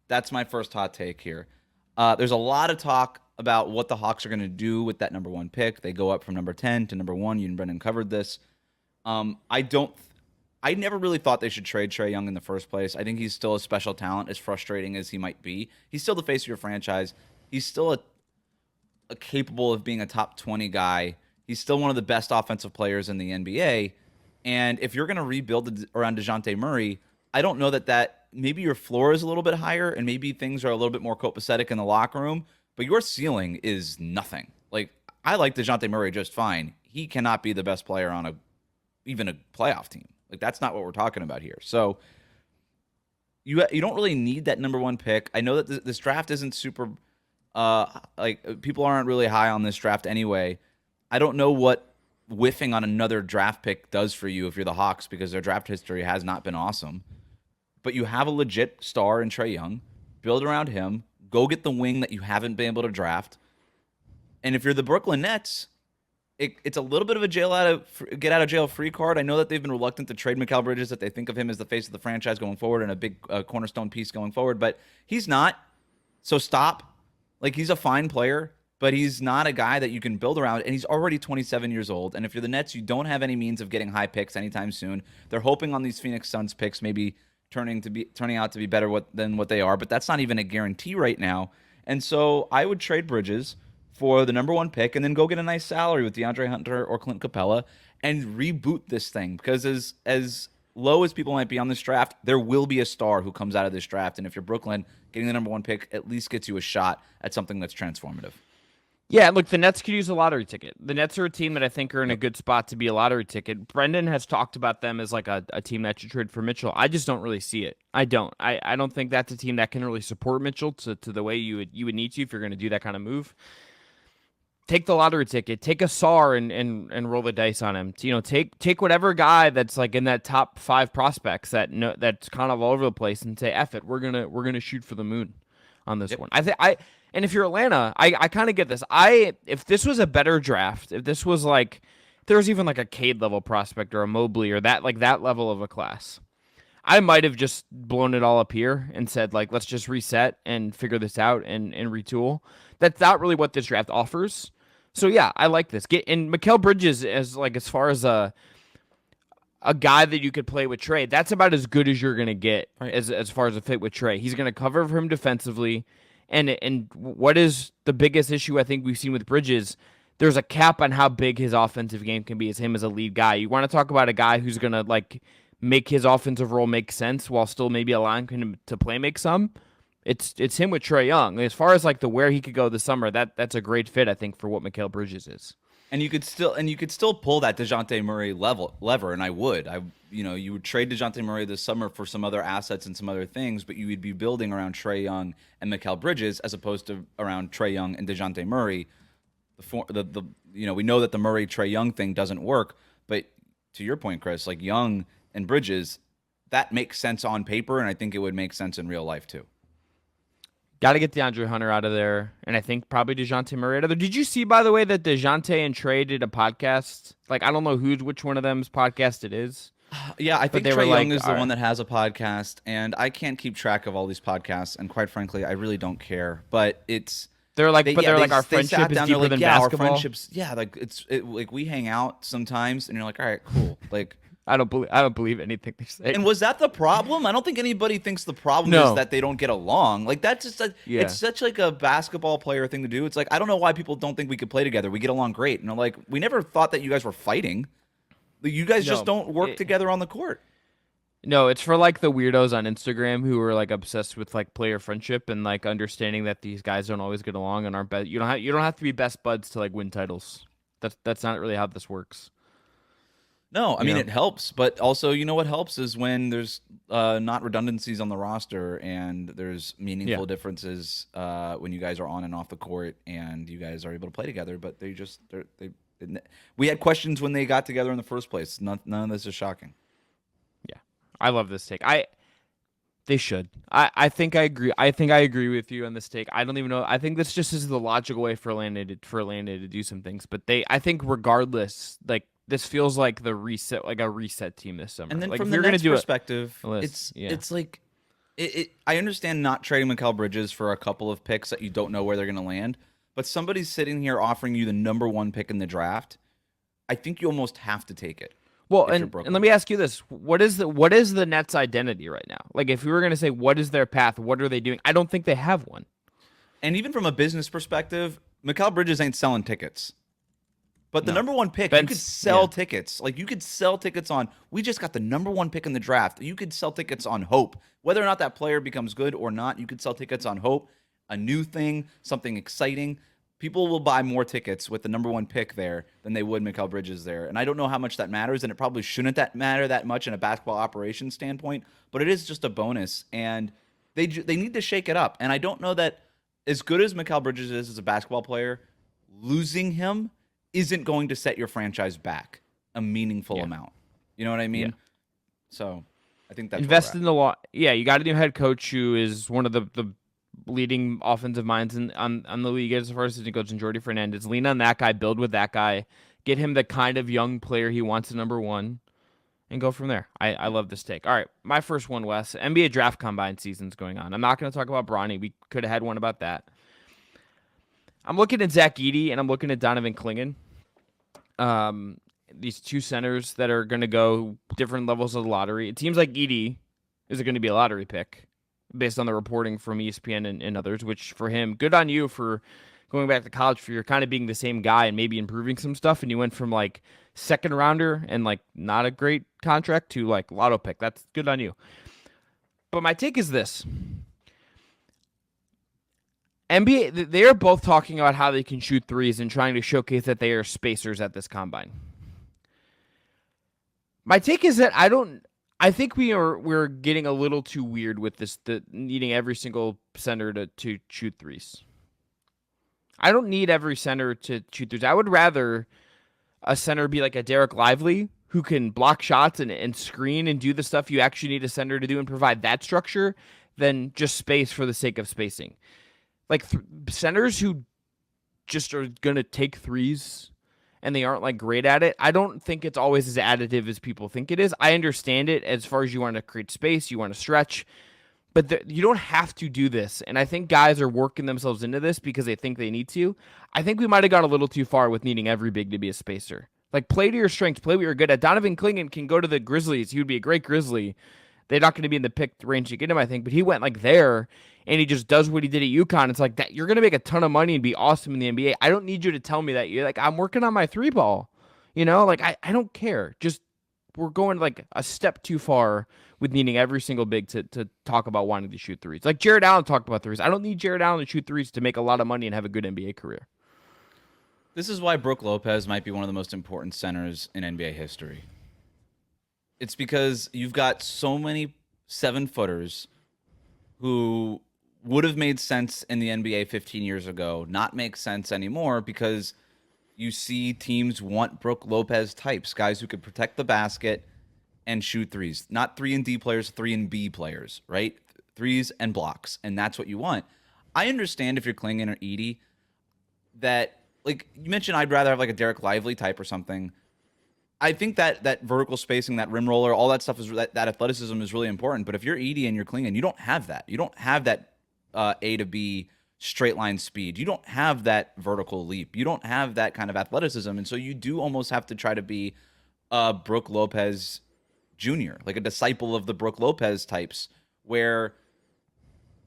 That's my first hot take here. There's a lot of talk about what the Hawks are going to do with that number one pick. They go up from number 10 to number 1. You and Brendan covered this. I never really thought they should trade Trae Young in the first place. I think he's still a special talent, as frustrating as he might be. He's still the face of your franchise. He's still a capable of being a top 20 guy. He's still one of the best offensive players in the NBA. And if you're going to rebuild around DeJounte Murray, I don't know that maybe your floor is a little bit higher and maybe things are a little bit more copacetic in the locker room, but your ceiling is nothing. Like, I like DeJounte Murray just fine. He cannot be the best player on even a playoff team. Like, that's not what we're talking about here. So you don't really need that number one pick. I know that this draft isn't super people aren't really high on this draft anyway. I don't know what whiffing on another draft pick does for you if you're the Hawks, because their draft history has not been awesome. But you have a legit star in Trae Young. Build around him. Go get the wing that you haven't been able to draft. And if you're the Brooklyn Nets, it's a little bit of a get out of jail free card. I know that they've been reluctant to trade Mikal Bridges, that they think of him as the face of the franchise going forward and a big cornerstone piece going forward, but he's not. So stop. Like, he's a fine player, but he's not a guy that you can build around, and he's already 27 years old. And if you're the Nets, you don't have any means of getting high picks anytime soon. They're hoping on these Phoenix Suns picks maybe turning out to be better than what they are, but that's not even a guarantee right now. And so I would trade Bridges for the number one pick and then go get a nice salary with DeAndre Hunter or Clint Capella and reboot this thing, because as low as people might be on this draft, there will be a star who comes out of this draft. And if you're Brooklyn, getting the number one pick at least gets you a shot at something that's transformative. Yeah, look, the Nets could use a lottery ticket. The Nets are a team that I think are in a good spot to be a lottery ticket. Brendan has talked about them as like a team that should trade for Mitchell. I just don't really see it. I don't. I don't think that's a team that can really support Mitchell to the way you would need to if you're going to do that kind of move. take the lottery ticket, take a SAR and roll the dice on him. You know, take whatever guy that's like in that top 5 prospects that's kind of all over the place and say, F it, we're gonna shoot for the moon on this one. And if you're Atlanta, I kind of get this. If this was a better draft, if this was like if there was even like a Cade level prospect or a Mobley or that level of a class, I might have just blown it all up here and said, like, let's just reset and figure this out and retool. That's not really what this draft offers. So yeah, I like this. And Mikal Bridges as far as a guy that you could play with Trae, that's about as good as you're gonna get as far as a fit with Trae. He's gonna cover for him defensively. And what is the biggest issue I think we've seen with Bridges? There's a cap on how big his offensive game can be as him as a lead guy. You want to talk about a guy who's gonna like make his offensive role make sense while still maybe allowing him to play make some. It's him with Trae Young. As far as like where he could go this summer, that's a great fit I think for what Mikal Bridges is. And you could still pull that DeJounte Murray lever, and you would trade DeJounte Murray this summer for some other assets and some other things, but you would be building around Trae Young and Mikal Bridges as opposed to around Trae Young and DeJounte Murray. We know that the Murray Trae Young thing doesn't work, but to your point, Chris, like Young and Bridges, that makes sense on paper, and I think it would make sense in real life too. Got to get DeAndre Hunter out of there, and I think probably DeJounte Murray out of there. Did you see, by the way, that DeJounte and Trae did a podcast? Like, I don't know which one of them's podcast it is. Yeah, I think Trae Young is the one that has a podcast, and I can't keep track of all these podcasts, and quite frankly, I really don't care. But they're like our friendship is deeper than basketball. Our friendships, like we hang out sometimes, and you're like, all right, cool, like. I don't believe anything they say. And was that the problem? I don't think anybody thinks the problem is that they don't get along. Like that's just it's such like a basketball player thing to do. It's like I don't know why people don't think we could play together. We get along great. And like we never thought that you guys were fighting. You guys just don't work together on the court. No, it's for like the weirdos on Instagram who are like obsessed with like player friendship and like understanding that these guys don't always get along and aren't you don't have to be best buds to like win titles. That's not really how this works. No, I mean, it helps, but also, what helps is when there's not redundancies on the roster and there's meaningful differences when you guys are on and off the court and you guys are able to play together, but we had questions when they got together in the first place. None of this is shocking. Yeah. I love this take. They should. I think I agree. I think I agree with you on this take. I don't even know. I think this just is the logical way for Atlanta to do some things, but I think regardless, like, this feels like a reset team this summer. And then like from the Nets perspective, it's like I understand not trading Mikal Bridges for a couple of picks that you don't know where they're going to land, but somebody's sitting here offering you the number 1 pick in the draft. I think you almost have to take it. Well, and let me ask you this: what is the Nets' identity right now? Like, if we were going to say what is their path, what are they doing? I don't think they have one. And even from a business perspective, Mikal Bridges ain't selling tickets. But the number 1 pick, you could sell tickets. Like, you could sell tickets on, we just got the number 1 pick in the draft. You could sell tickets on hope. Whether or not that player becomes good or not, you could sell tickets on hope. A new thing, something exciting. People will buy more tickets with the number 1 pick there than they would Mikal Bridges there. And I don't know how much that matters, and it probably shouldn't matter that much in a basketball operations standpoint, but it is just a bonus. And they need to shake it up. And I don't know that as good as Mikal Bridges is as a basketball player, losing him isn't going to set your franchise back a meaningful amount. You know what I mean? Yeah. So I think that's invest in the law. Yeah, you got a new head coach who is one of the leading offensive minds on the league as far as assistant coach, and Jordy Fernandez. Lean on that guy, build with that guy, get him the kind of young player he wants at number 1, and go from there. I love this take. All right, my first one, Wes. NBA draft combine season's going on. I'm not going to talk about Bronny. We could have had one about that. I'm looking at Zach Edey and I'm looking at Donovan Clingan. These 2 centers that are going to go different levels of the lottery. It seems like Edey is going to be a lottery pick based on the reporting from ESPN and others, which for him, good on you for going back to college for you're kind of being the same guy and maybe improving some stuff. And you went from like 2nd rounder and like not a great contract to like lotto pick. That's good on you. But my take is this. NBA, they are both talking about how they can shoot threes and trying to showcase that they are spacers at this combine. My take is that I think we're getting a little too weird with this, needing every single center to shoot threes. I don't need every center to shoot threes. I would rather a center be like a Derek Lively who can block shots and screen and do the stuff you actually need a center to do and provide that structure than just space for the sake of spacing. Like centers who just are going to take threes and they aren't like great at it, I don't think it's always as additive as people think it is. I understand it as far as you want to create space, you want to stretch, but you don't have to do this. And I think guys are working themselves into this because they think they need to. I think we might have gone a little too far with needing every big to be a spacer. Like, play to your strengths, play what you're good at. Donovan Clingan can go to the Grizzlies. He would be a great Grizzly. They're not going to be in the pick range to get him, I think, but he went like there and he just does what he did at UConn. It's like that you're going to make a ton of money and be awesome in the NBA. I don't need you to tell me that. You're like, I'm working on my three ball. You know, like I don't care. Just we're going like a step too far with needing every single big to talk about wanting to shoot threes. Like Jared Allen talked about threes. I don't need Jared Allen to shoot threes to make a lot of money and have a good NBA career. This is why Brook Lopez might be one of the most important centers in NBA history. It's because you've got so many 7-footers who would have made sense in the NBA 15 years ago, not make sense anymore because you see teams want Brook Lopez types, guys who could protect the basket and shoot threes. Not 3-and-D players, 3-and-B players, right? Threes and blocks, and that's what you want. I understand if you're Clingan or Edey that, like you mentioned, I'd rather have like a Derek Lively type or something. I think that vertical spacing, that rim roller, all that stuff is that athleticism is really important. But if you're Edey and you're Clingan, you don't have that. You don't have that A to B straight line speed. You don't have that vertical leap. You don't have that kind of athleticism, and so you do almost have to try to be Brook Lopez Jr., like a disciple of the Brook Lopez types, where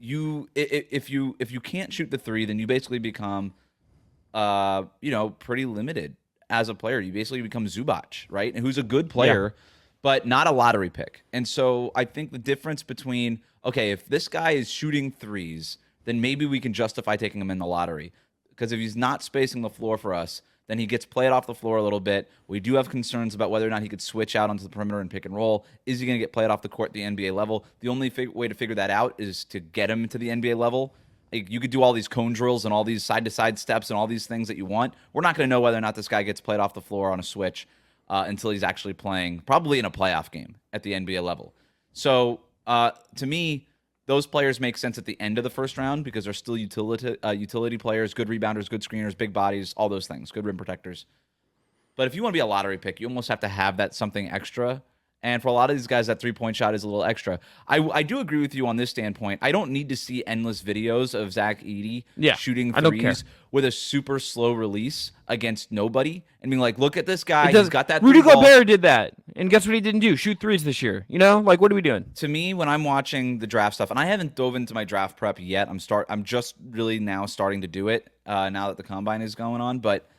if you can't shoot the three, then you basically become pretty limited as a player. You basically become Zubac, right? And who's a good player, but not a lottery pick. And so I think the difference between, okay, if this guy is shooting threes, then maybe we can justify taking him in the lottery. Because if he's not spacing the floor for us, then he gets played off the floor a little bit. We do have concerns about whether or not he could switch out onto the perimeter and pick and roll. Is he going to get played off the court at the NBA level? The only way to figure that out is to get him to the NBA level. You could do all these cone drills and all these side-to-side steps and all these things that you want. We're not going to know whether or not this guy gets played off the floor on a switch until he's actually playing, probably in a playoff game at the NBA level. So to me, those players make sense at the end of the first round because they're still utility players, good rebounders, good screeners, big bodies, all those things, good rim protectors. But if you want to be a lottery pick, you almost have to have that something extra. And for a lot of these guys, that three-point shot is a little extra. I do agree with you on this standpoint. I don't need to see endless videos of Zach Edey shooting threes with a super slow release against nobody and being like, look at this guy. He's got that Rudy three ball. Gobert did that. And guess what he didn't do? Shoot threes this year. You know? Like, what are we doing? To me, when I'm watching the draft stuff, and I haven't dove into my draft prep yet. I'm just really now starting to do it now that the combine is going on. But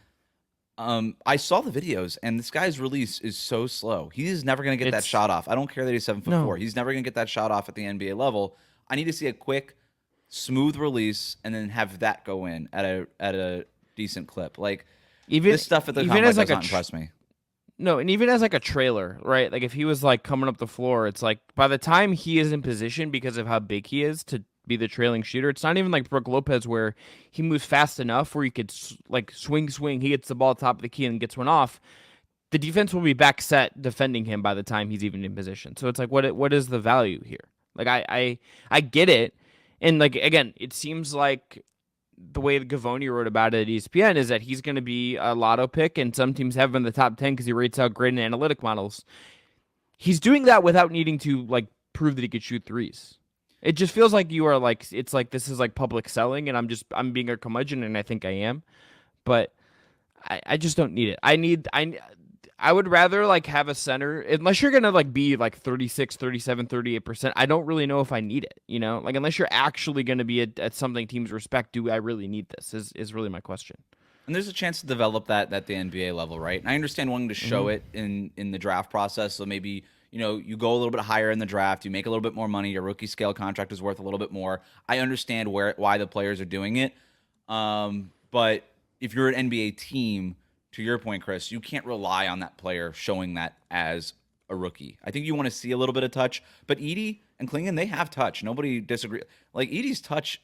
I saw the videos, and this guy's release is so slow. He is never going to get that shot off. I don't care that he's 7'4". He's never going to get that shot off at the NBA level. I need to see a quick, smooth release, and then have that go in at a decent clip. Like this stuff at the combine does not impress me. No, and even as like a trailer, right? Like if he was like coming up the floor, it's like by the time he is in position because of how big he is to be the trailing shooter, it's not even like Brook Lopez where he moves fast enough where he could like swing. He gets the ball at the top of the key and gets one off. The defense will be back set defending him by the time he's even in position. So it's like, what is the value here? Like I get it, and like again, it seems like the way Gavoni wrote about it at ESPN is that he's going to be a lotto pick, and some teams have him in the top 10 because he rates out great in analytic models. He's doing that without needing to like prove that he could shoot threes. It just feels like you are like, it's like this is like public selling, and I'm being a curmudgeon, and I think I am, but I just don't need it. I would rather like have a center, unless you're gonna like be like 36, 37, 38%. I don't really know if I need it, you know, like unless you're actually gonna be at something teams respect. Do I really need this? Is really my question. And there's a chance to develop that at the NBA level, right? And I understand wanting to show it in the draft process, so maybe. You know, you go a little bit higher in the draft, you make a little bit more money, your rookie scale contract is worth a little bit more. I understand why the players are doing it. But if you're an NBA team, to your point, Chris, you can't rely on that player showing that as a rookie. I think you want to see a little bit of touch. But Edey and Clingan, they have touch. Nobody disagrees. Like, Edey's touch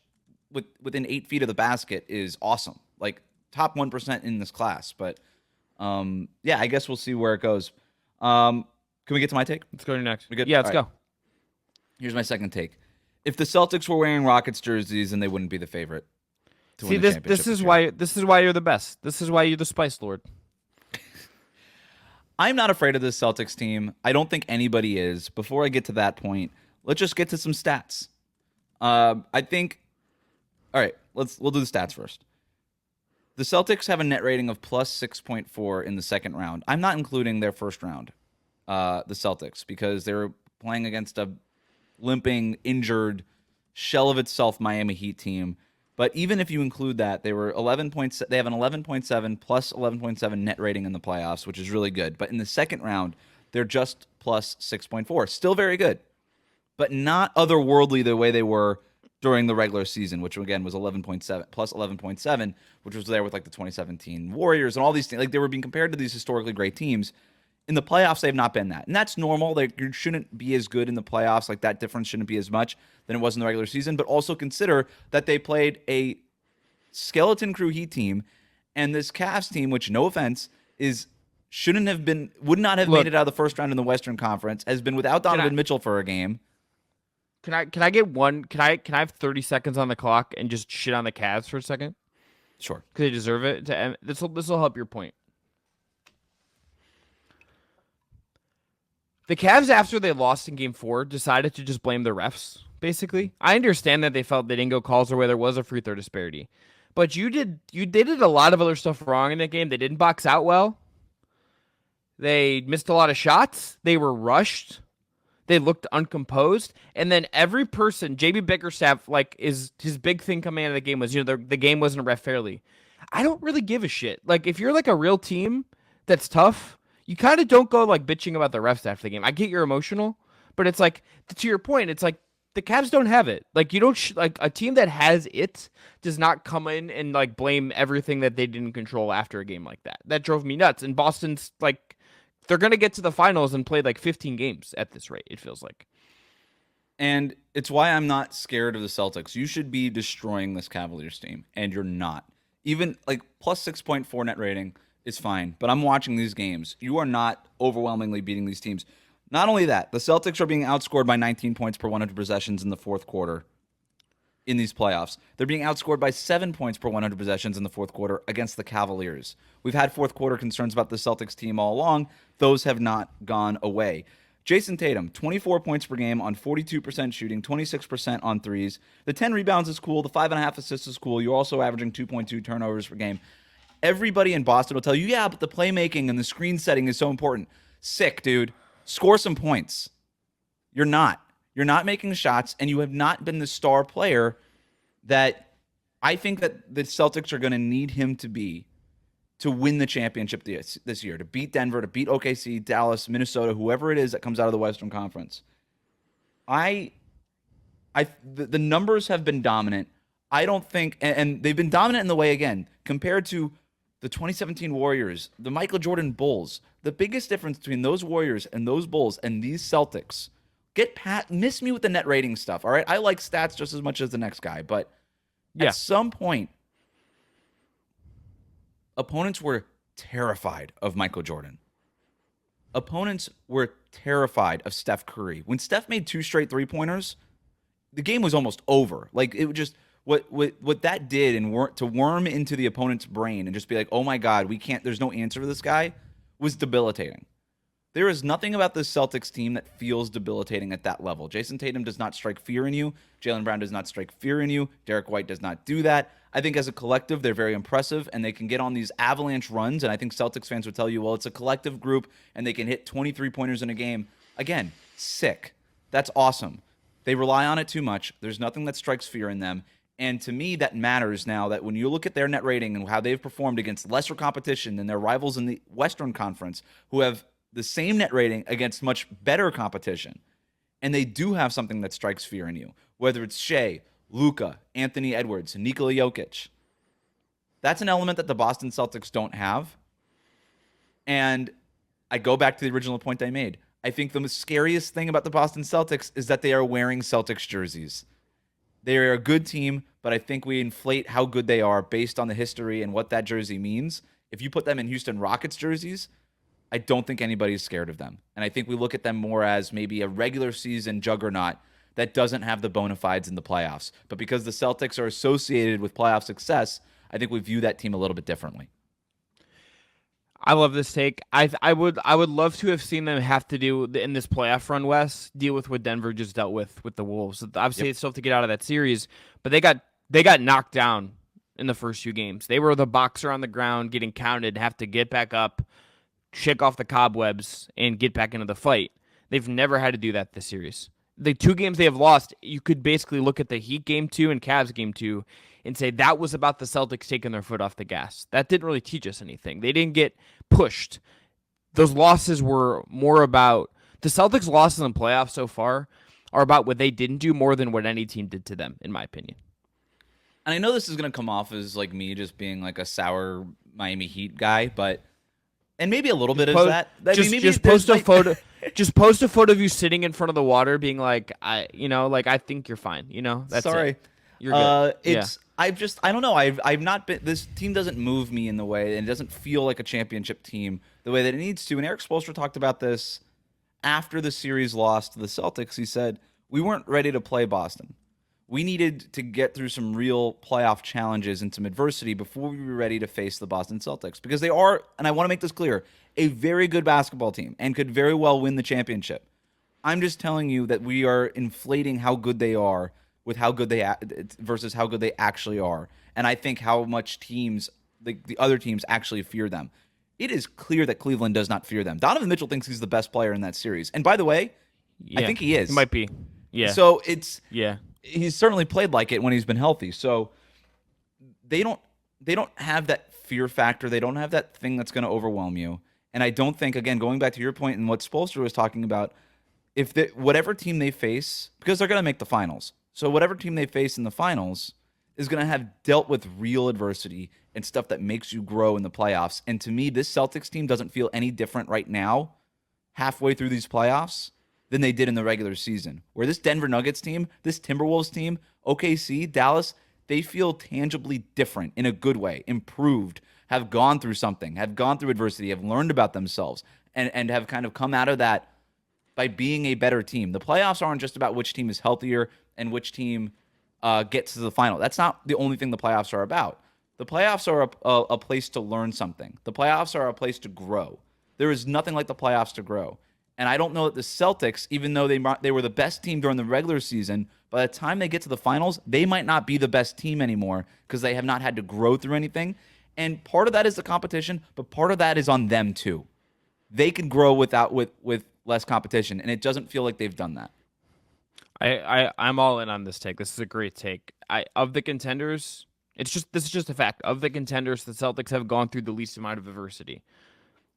within 8 feet of the basket is awesome. Like top 1% in this class. But yeah, I guess we'll see where it goes. Can we get to my take? Let's go to next. We good? Yeah, let's go. Here's my second take. If the Celtics were wearing Rockets jerseys, then they wouldn't be the favorite. See, this is why you're the best. This is why you're the Spice Lord. I'm not afraid of this Celtics team. I don't think anybody is. Before I get to that point, let's just get to some stats. I think. All right, we'll do the stats first. The Celtics have a net rating of plus 6.4 in the second round. I'm not including their first round, the Celtics, because they're playing against a limping, injured, shell of itself Miami Heat team. But even if you include that, they were 11 points. They have an 11.7 plus 11.7 net rating in the playoffs, which is really good. But in the second round, they're just plus 6.4. Still very good, but not otherworldly the way they were during the regular season, which again was 11.7 plus 11.7, which was there with like the 2017 Warriors and all these things. Like they were being compared to these historically great teams. In the playoffs, they have not been that. And that's normal. They shouldn't be as good in the playoffs. Like that difference shouldn't be as much than it was in the regular season. But also consider that they played a skeleton crew Heat team. And this Cavs team, which no offense, would not have made it out of the first round in the Western Conference, has been without Donovan Mitchell for a game. Can I get one? Can I have 30 seconds on the clock and just shit on the Cavs for a second? Sure. Because they deserve it. This will help your point. The Cavs, after they lost in Game 4, decided to just blame the refs, basically. I understand that they felt they didn't go calls or where there was a free throw disparity. But they did a lot of other stuff wrong in that game. They didn't box out well. They missed a lot of shots. They were rushed. They looked uncomposed. And then every person, JB Bickerstaff, his big thing coming out of the game was, the game wasn't ref fairly. I don't really give a shit. Like, if you're like a real team that's tough, you kind of don't go like bitching about the refs after the game. I get you're emotional, but it's like, to your point, it's like the Cavs don't have it. Like you don't like a team that has it does not come in and like blame everything that they didn't control after a game like that. That drove me nuts. And Boston's like, they're going to get to the finals and play like 15 games at this rate, it feels like. And it's why I'm not scared of the Celtics. You should be destroying this Cavaliers team, and you're not. Even like plus 6.4 net rating is fine, but I'm watching these games. You are not overwhelmingly beating these teams. Not only that, the Celtics are being outscored by 19 points per 100 possessions in the fourth quarter in these playoffs. They're being outscored by 7 points per 100 possessions in the fourth quarter against the Cavaliers. We've had fourth quarter concerns about the Celtics team all along. Those have not gone away. Jason Tatum, 24 points per game on 42% shooting, 26% on threes. The 10 rebounds is cool. The 5.5 assists is cool. You're also averaging 2.2 turnovers per game. Everybody in Boston will tell you, yeah, but the playmaking and the screen setting is so important. Sick, dude. Score some points. You're not. You're not making shots, and you have not been the star player that I think that the Celtics are going to need him to be to win the championship this year, to beat Denver, to beat OKC, Dallas, Minnesota, whoever it is that comes out of the Western Conference. The numbers have been dominant. I don't think, and they've been dominant in the way, again, compared to the 2017 Warriors, the Michael Jordan Bulls. The biggest difference between those Warriors and those Bulls and these Celtics, miss me with the net rating stuff, all right? I like stats just as much as the next guy, but at some point, opponents were terrified of Michael Jordan. Opponents were terrified of Steph Curry. When Steph made 2 straight three-pointers, the game was almost over. Like, it would just... What that did and to worm into the opponent's brain and just be like, oh my God, there's no answer for this guy, was debilitating. There is nothing about this Celtics team that feels debilitating at that level. Jason Tatum does not strike fear in you. Jaylen Brown does not strike fear in you. Derek White does not do that. I think as a collective, they're very impressive, and they can get on these avalanche runs, and I think Celtics fans would tell you, well, it's a collective group, and they can hit 23-pointers in a game. Again, sick. That's awesome. They rely on it too much. There's nothing that strikes fear in them. And to me, that matters now that when you look at their net rating and how they've performed against lesser competition than their rivals in the Western Conference, who have the same net rating against much better competition, and they do have something that strikes fear in you, whether it's Shea, Luka, Anthony Edwards, Nikola Jokic. That's an element that the Boston Celtics don't have. And I go back to the original point I made. I think the scariest thing about the Boston Celtics is that they are wearing Celtics jerseys. They are a good team, but I think we inflate how good they are based on the history and what that jersey means. If you put them in Houston Rockets jerseys, I don't think anybody's scared of them. And I think we look at them more as maybe a regular season juggernaut that doesn't have the bona fides in the playoffs. But because the Celtics are associated with playoff success, I think we view that team a little bit differently. I love this take. I would love to have seen them have to do in this playoff run, Wes, deal with what Denver just dealt with the Wolves. Obviously, they still have to get out of that series, but they got knocked down in the first 2 games. They were the boxer on the ground, getting counted, have to get back up, shake off the cobwebs, and get back into the fight. They've never had to do that this series. The 2 games they have lost, you could basically look at the Heat game 2 and Cavs game 2 and say that was about the Celtics taking their foot off the gas. That didn't really teach us anything. They didn't get pushed. Those losses were more about the Celtics' losses in the playoffs so far are about what they didn't do more than what any team did to them, in my opinion. And I know this is going to come off as like me just being like a sour Miami Heat guy, and maybe a little bit of that. Just post a photo. Just post a photo of you sitting in front of the water, being like, I think you're fine. That's sorry. It. You're good. I don't know. I've not been. This team doesn't move me in the way, and it doesn't feel like a championship team the way that it needs to. And Eric Spoelstra talked about this after the series lost to the Celtics. He said we weren't ready to play Boston. We needed to get through some real playoff challenges and some adversity before we were ready to face the Boston Celtics, because they are, and I want to make this clear, a very good basketball team and could very well win the championship. I'm just telling you that we are inflating how good they are with how good they versus how good they actually are, and I think how much teams, the other teams, actually fear them. It is clear that Cleveland does not fear them. Donovan Mitchell thinks he's the best player in that series, and by the way, I think he is. He might be. Yeah. So he's certainly played like it when he's been healthy. So they don't have that fear factor. They don't have that thing that's going to overwhelm you. And I don't think, again, going back to your point and what Spoelstra was talking about, whatever team they face, because they're going to make the finals. So whatever team they face in the finals is going to have dealt with real adversity and stuff that makes you grow in the playoffs. And to me, this Celtics team doesn't feel any different right now, halfway through these playoffs, than they did in the regular season. Where this Denver Nuggets team, this Timberwolves team, OKC, Dallas, they feel tangibly different in a good way, improved, have gone through something, have gone through adversity, have learned about themselves, and have kind of come out of that by being a better team. The playoffs aren't just about which team is healthier and which team gets to the final. That's not the only thing the playoffs are about. The playoffs are a place to learn something. The playoffs are a place to grow. There is nothing like the playoffs to grow. And I don't know that the Celtics, even though they were the best team during the regular season, by the time they get to the finals, they might not be the best team anymore because they have not had to grow through anything. And part of that is the competition, but part of that is on them too. They can grow with less competition, and it doesn't feel like they've done that. I'm all in on this take. This is a great take. Of the contenders, this is just a fact. Of the contenders, the Celtics have gone through the least amount of adversity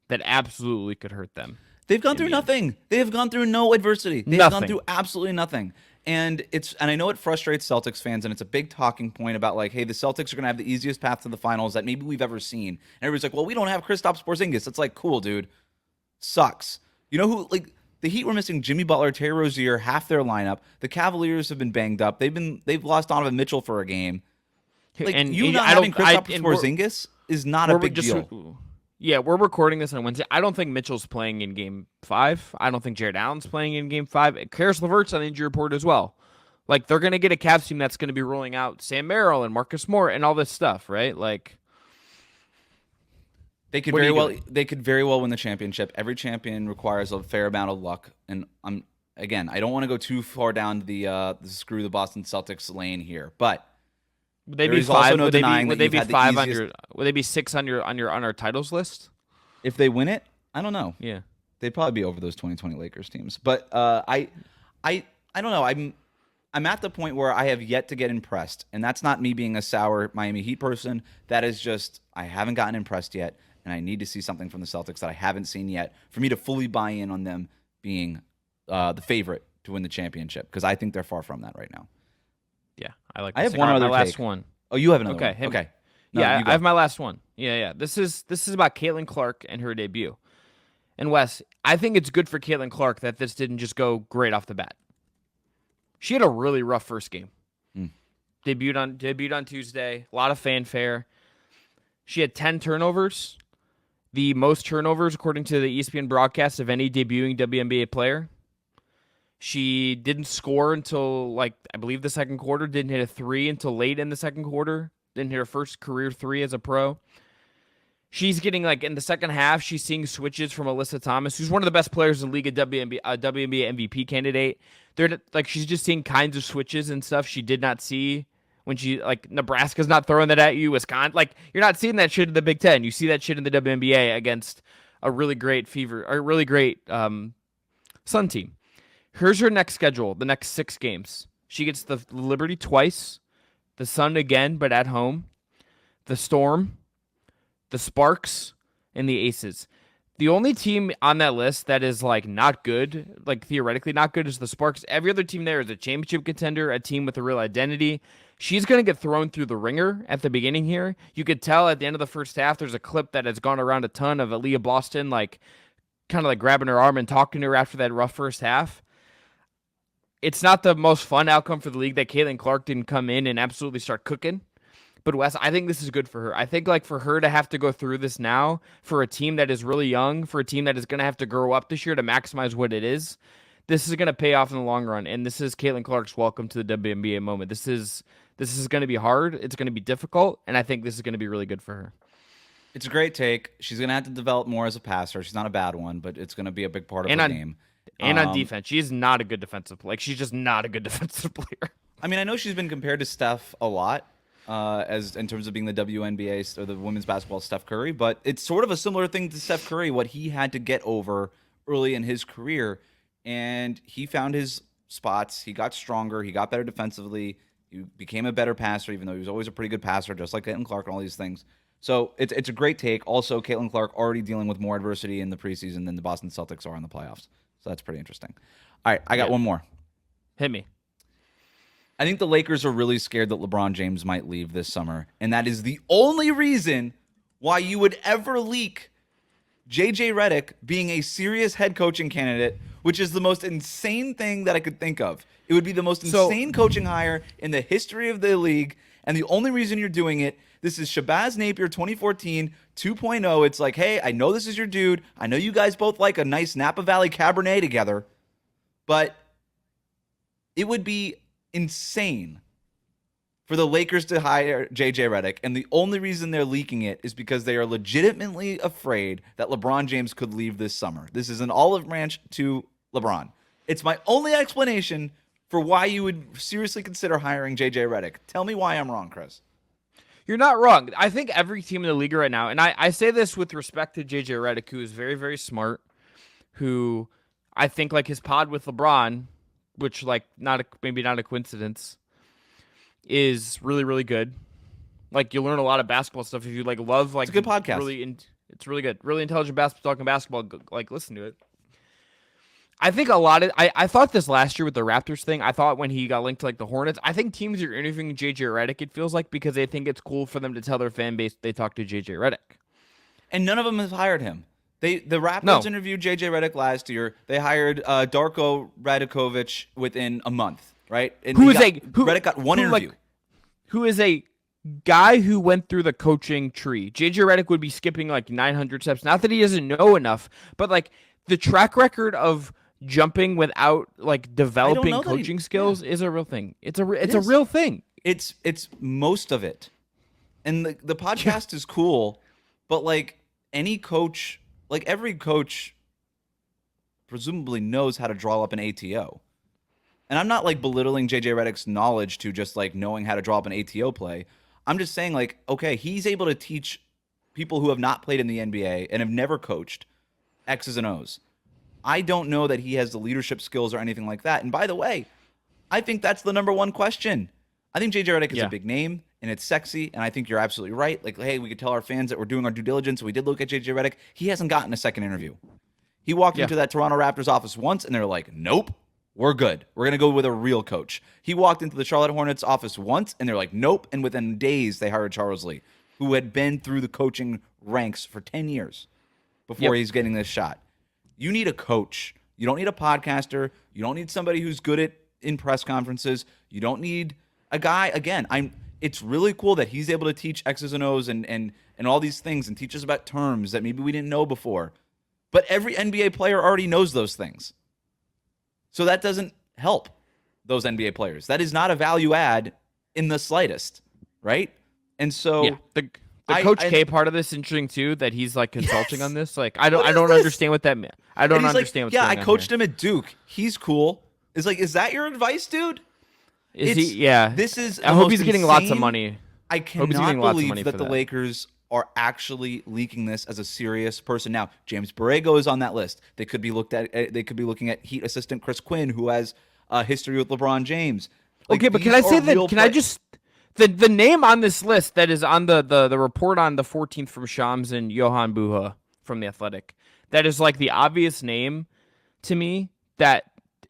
that absolutely could hurt them. They've gone through nothing. They have gone through no adversity. They've gone through absolutely nothing. And I know it frustrates Celtics fans, and it's a big talking point about like, hey, the Celtics are going to have the easiest path to the finals that maybe we've ever seen. And everybody's like, well, we don't have Kristaps Porzingis. It's like, cool, dude. Sucks. You know who? Like the Heat were missing Jimmy Butler, Terry Rozier, half their lineup. The Cavaliers have been banged up. They've lost Donovan Mitchell for a game. Like and not having Kristaps Porzingis is not a big deal. Yeah, we're recording this on Wednesday. I don't think Mitchell's playing in Game 5. I don't think Jared Allen's playing in Game 5. Karis LeVert's on the injury report as well. Like, they're going to get a Cavs team that's going to be rolling out Sam Merrill and Marcus Moore and all this stuff, right? Like, they could very well win the championship. Every champion requires a fair amount of luck. And I don't want to go too far down the screw the Boston Celtics lane here, but would they be 5? Would they be 5 on your? Would they be 6 on our titles list? If they win it, I don't know. Yeah, they'd probably be over those 2020 Lakers teams. But I don't know. I'm at the point where I have yet to get impressed, and that's not me being a sour Miami Heat person. That is just I haven't gotten impressed yet, and I need to see something from the Celtics that I haven't seen yet for me to fully buy in on them being the favorite to win the championship, because I think they're far from that right now. Yeah, I like. I have one other last one. Oh, you have another one. Okay. No, yeah, I have my last one. Yeah. This is about Caitlin Clark and her debut. And Wes, I think it's good for Caitlin Clark that this didn't just go great off the bat. She had a really rough first game. Debuted on Tuesday. A lot of fanfare. She had 10 turnovers, the most turnovers according to the ESPN broadcast of any debuting WNBA player. She didn't score until I believe the second quarter. Didn't hit a three until late in the second quarter. Didn't hit her first career three as a pro. She's getting in the second half. She's seeing switches from Alyssa Thomas, who's one of the best players in the league, a WNBA MVP candidate. They're she's just seeing kinds of switches and stuff she did not see when she Nebraska's not throwing that at you. Wisconsin, you're not seeing that shit in the Big Ten. You see that shit in the WNBA against a really great Sun team. Here's her next schedule, the next 6 games. She gets the Liberty twice, the Sun again, but at home, the Storm, the Sparks, and the Aces. The only team on that list that is not good, theoretically not good, is the Sparks. Every other team there is a championship contender, a team with a real identity. She's going to get thrown through the ringer at the beginning here. You could tell at the end of the first half, there's a clip that has gone around a ton of Aaliyah Boston, kind of grabbing her arm and talking to her after that rough first half. It's not the most fun outcome for the league that Caitlin Clark didn't come in and absolutely start cooking. But Wes, I think this is good for her. I think for her to have to go through this now, for a team that is really young, for a team that is going to have to grow up this year to maximize what it is, this is going to pay off in the long run. And this is Caitlin Clark's welcome to the WNBA moment. This is going to be hard. It's going to be difficult. And I think this is going to be really good for her. It's a great take. She's going to have to develop more as a passer. She's not a bad one, but it's going to be a big part of her game. And on defense, she is not a good defensive player. She's just not a good defensive player. I mean, I know she's been compared to Steph a lot, as in terms of being the WNBA or the women's basketball Steph Curry, but it's sort of a similar thing to Steph Curry, what he had to get over early in his career, and he found his spots. He got stronger. He got better defensively. He became a better passer, even though he was always a pretty good passer, just like Caitlin Clark and all these things. So it's a great take. Also, Caitlin Clark already dealing with more adversity in the preseason than the Boston Celtics are in the playoffs. So that's pretty interesting. All right, I got one more. Hit me. I think the Lakers are really scared that LeBron James might leave this summer, and that is the only reason why you would ever leak JJ Redick being a serious head coaching candidate, which is the most insane thing that I could think of. It would be the most insane coaching hire in the history of the league, and the only reason you're doing it, this is Shabazz Napier 2014 2.0. It's hey, I know this is your dude. I know you guys both like a nice Napa Valley Cabernet together, but it would be insane for the Lakers to hire JJ Redick, and the only reason they're leaking it is because they are legitimately afraid that LeBron James could leave this summer. This is an olive branch to LeBron. It's my only explanation for why you would seriously consider hiring JJ Redick. Tell me why I'm wrong, Chris. You're not wrong. I think every team in the league right now, and I say this with respect to JJ Redick, who is very, very smart, who I think his pod with LeBron, which maybe not a coincidence, is really, really good. You learn a lot of basketball stuff if you love it's a good podcast. It's really good. Really intelligent talking basketball. Listen to it. I think a lot of I thought this last year with the Raptors thing. I thought when he got linked to the Hornets, I think teams are interviewing JJ Redick, it feels because they think it's cool for them to tell their fan base they talk to JJ Redick. And none of them have hired him. The Raptors interviewed JJ Redick last year. They hired Darko Radikovich within a month, right? And Redick got one interview. Who is a guy who went through the coaching tree. JJ Redick would be skipping 900 steps. Not that he doesn't know enough, but the track record of jumping without developing coaching skills is a real thing. It's a real thing. It's most of it. And the podcast is cool, but any coach, every coach presumably knows how to draw up an ATO. And I'm not belittling JJ Redick's knowledge to just knowing how to draw up an ATO play. I'm just saying okay, he's able to teach people who have not played in the NBA and have never coached X's and O's. I don't know that he has the leadership skills or anything like that. And by the way, I think that's the number one question. I think JJ Redick is a big name and it's sexy, and I think you're absolutely right. Hey, we could tell our fans that we're doing our due diligence. We did look at JJ Redick. He hasn't gotten a second interview. He walked into that Toronto Raptors office once, and they're nope, we're good. We're going to go with a real coach. He walked into the Charlotte Hornets office once, and they're nope, and within days they hired Charles Lee, who had been through the coaching ranks for 10 years before he's getting this shot. You need a coach. You don't need a podcaster. You don't need somebody who's good in press conferences. You don't need A guy, again, it's really cool that he's able to teach X's and O's and all these things and teach us about terms that maybe we didn't know before. But every NBA player already knows those things. So that doesn't help those NBA players. That is not a value add in the slightest, right? And so yeah, the Coach K part of this is interesting too, that he's like consulting on this. Like I don't understand what that meant. I don't understand what's going on. Yeah, I coached him at Duke. He's cool. It's like, is that your advice, dude? Is he? Yeah. This is. I hope he's getting lots of money. I cannot believe that the Lakers are actually leaking this as a serious person. Now, James Borrego is on that list. They could be looking at Heat assistant Chris Quinn, who has a history with LeBron James. Like, okay, but can I say that? Can I just the name on this list that is on the report on the 14th from Shams and Johan Buha from The Athletic? That is like the obvious name to me that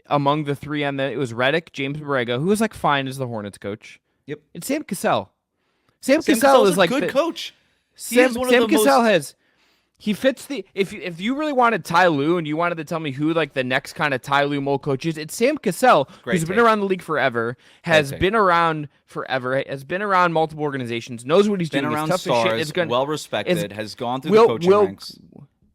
among the three on it was Redick, James Borrego, who was like fine as the Hornets coach. Yep. And Sam Cassell. Sam Cassell is like a good coach. Sam Cassell he fits the if you really wanted Ty Lue and you wanted to tell me who like the next kind of Ty Lue mold coach is, it's Sam Cassell, who's been around the league forever, has been around multiple organizations, knows what he's doing, been around tough stars, as shit, well respected, has gone through the coaching ranks.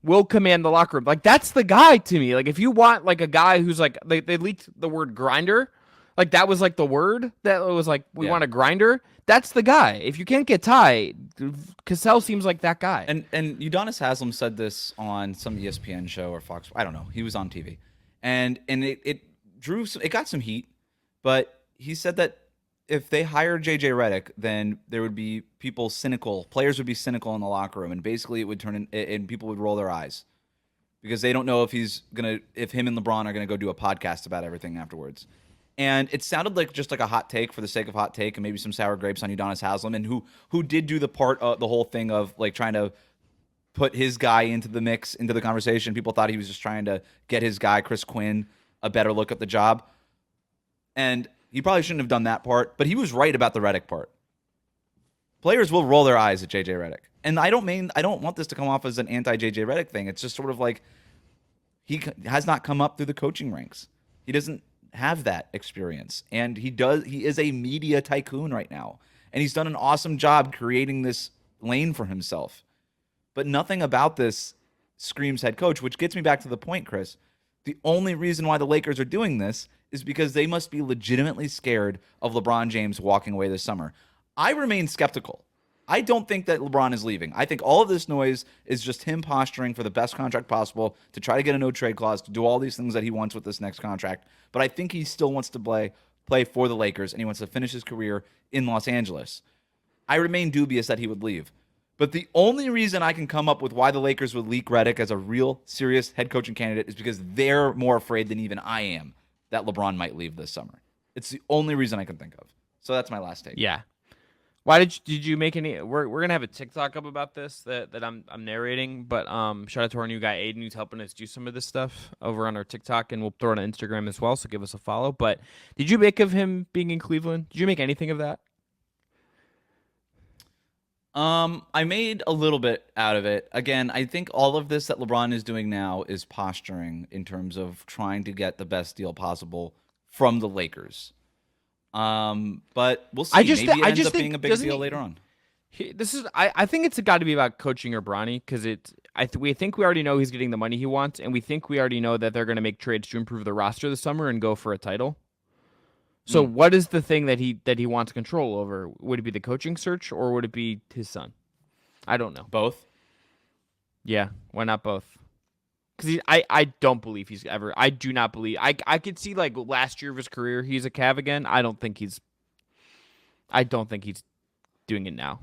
Will command the locker room. Like that's the guy to me. Like if you want like a guy who's like they leaked the word grinder, like that was like the word that was like we want a grinder. That's the guy. If you can't get Ty, Cassell seems like that guy. And Udonis Haslem said this on some ESPN show or Fox. I don't know. He was on TV, and it got some heat, but he said that if they hired JJ Redick, then there would be players would be cynical in the locker room, and basically it would and people would roll their eyes because they don't know if him and LeBron are gonna go do a podcast about everything afterwards. And it sounded like just like a hot take for the sake of hot take, and maybe some sour grapes on Udonis Haslem, and who did do the whole thing of like trying to put his guy into the mix, into the conversation. People thought he was just trying to get his guy Chris Quinn a better look at the job, and he probably shouldn't have done that part. But he was right about the Redick part. Players will roll their eyes at JJ Redick, and I don't want this to come off as an anti-JJ Redick thing. It's just sort of like he has not come up through the coaching ranks. He doesn't have that experience, and he is a media tycoon right now, and he's done an awesome job creating this lane for himself, but nothing about this screams head coach, which gets me back to the point, Chris. The only reason why the Lakers are doing this is because they must be legitimately scared of LeBron James walking away this summer. I remain skeptical. I don't think that LeBron is leaving. I think all of this noise is just him posturing for the best contract possible to try to get a no-trade clause, to do all these things that he wants with this next contract. But I think he still wants to play for the Lakers, and he wants to finish his career in Los Angeles. I remain dubious that he would leave. But the only reason I can come up with why the Lakers would leak Redick as a real, serious head coaching candidate is because they're more afraid than even I am that LeBron might leave this summer. It's the only reason I can think of. So that's my last take. Yeah. Why did you make any? We're gonna have a TikTok up about this that I'm narrating, but shout out to our new guy Edey who's helping us do some of this stuff over on our TikTok, and we'll throw it on Instagram as well. So give us a follow. But did you make of him being in Cleveland? Did you make anything of that? I made a little bit out of it. Again, I think all of this that LeBron is doing now is posturing in terms of trying to get the best deal possible from the Lakers. But we'll see. Maybe it ends up being a big deal later on. I think it's got to be about coaching or Bronny, because we think we already know he's getting the money he wants, and we think we already know that they're going to make trades to improve the roster this summer and go for a title. So what is the thing that he wants control over? Would it be the coaching search, or would it be his son? I don't know. Both. Yeah, why not both? Because I don't believe he's ever. I do not believe. I could see like last year of his career, he's a Cav again. I don't think he's doing it now.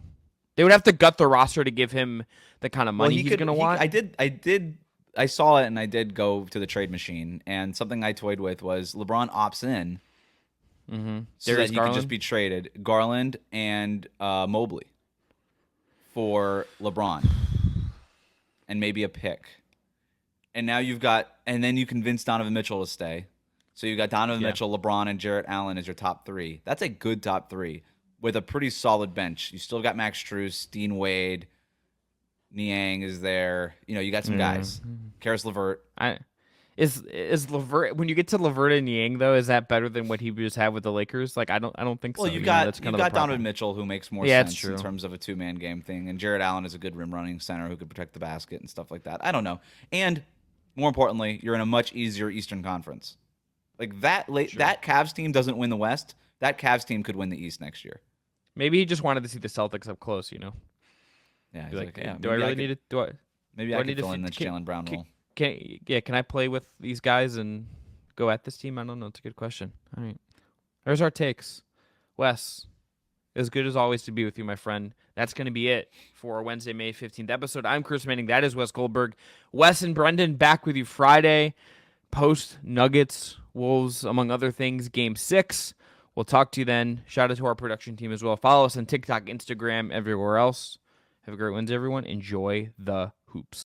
They would have to gut the roster to give him the kind of money he's going to want. I saw it, and I did go to the trade machine, and something I toyed with was LeBron opts in, so that he could just be traded Garland and Mobley for LeBron, and maybe a pick. And now and then you convince Donovan Mitchell to stay. So you got Donovan Mitchell, LeBron, and Jarrett Allen as your top three. That's a good top three with a pretty solid bench. You still got Max Strus, Dean Wade, Niang is there. You got some guys. Karis LeVert. Is Levert when you get to Levert and Yang though? Is that better than what he just had with the Lakers? Like I don't think Well, so. you've You know, got that's kind you've of the got problem. Donovan Mitchell, who makes more Yeah, it's sense in true. terms of a two-man game thing, and Jared Allen is a good rim running center who could protect the basket and stuff like that. I don't know. And more importantly, you're in a much easier Eastern Conference. Like Sure. that Cavs team doesn't win the West. That Cavs team could win the East next year. Maybe he just wanted to see the Celtics up close. Yeah, Be he's like, like, yeah, do I really need to maybe do I I could need to fill in fit, this Jalen Brown can, role. can I play with these guys and go at this team? I don't know. It's a good question. All right, there's our takes. Wes, as good as always to be with you, my friend. That's going to be it for Wednesday, May 15th episode. I'm Chris Manning. That is Wes Goldberg. Wes and Brendan back with you Friday. Post Nuggets, Wolves, among other things, Game 6. We'll talk to you then. Shout out to our production team as well. Follow us on TikTok, Instagram, everywhere else. Have a great Wednesday, everyone. Enjoy the hoops.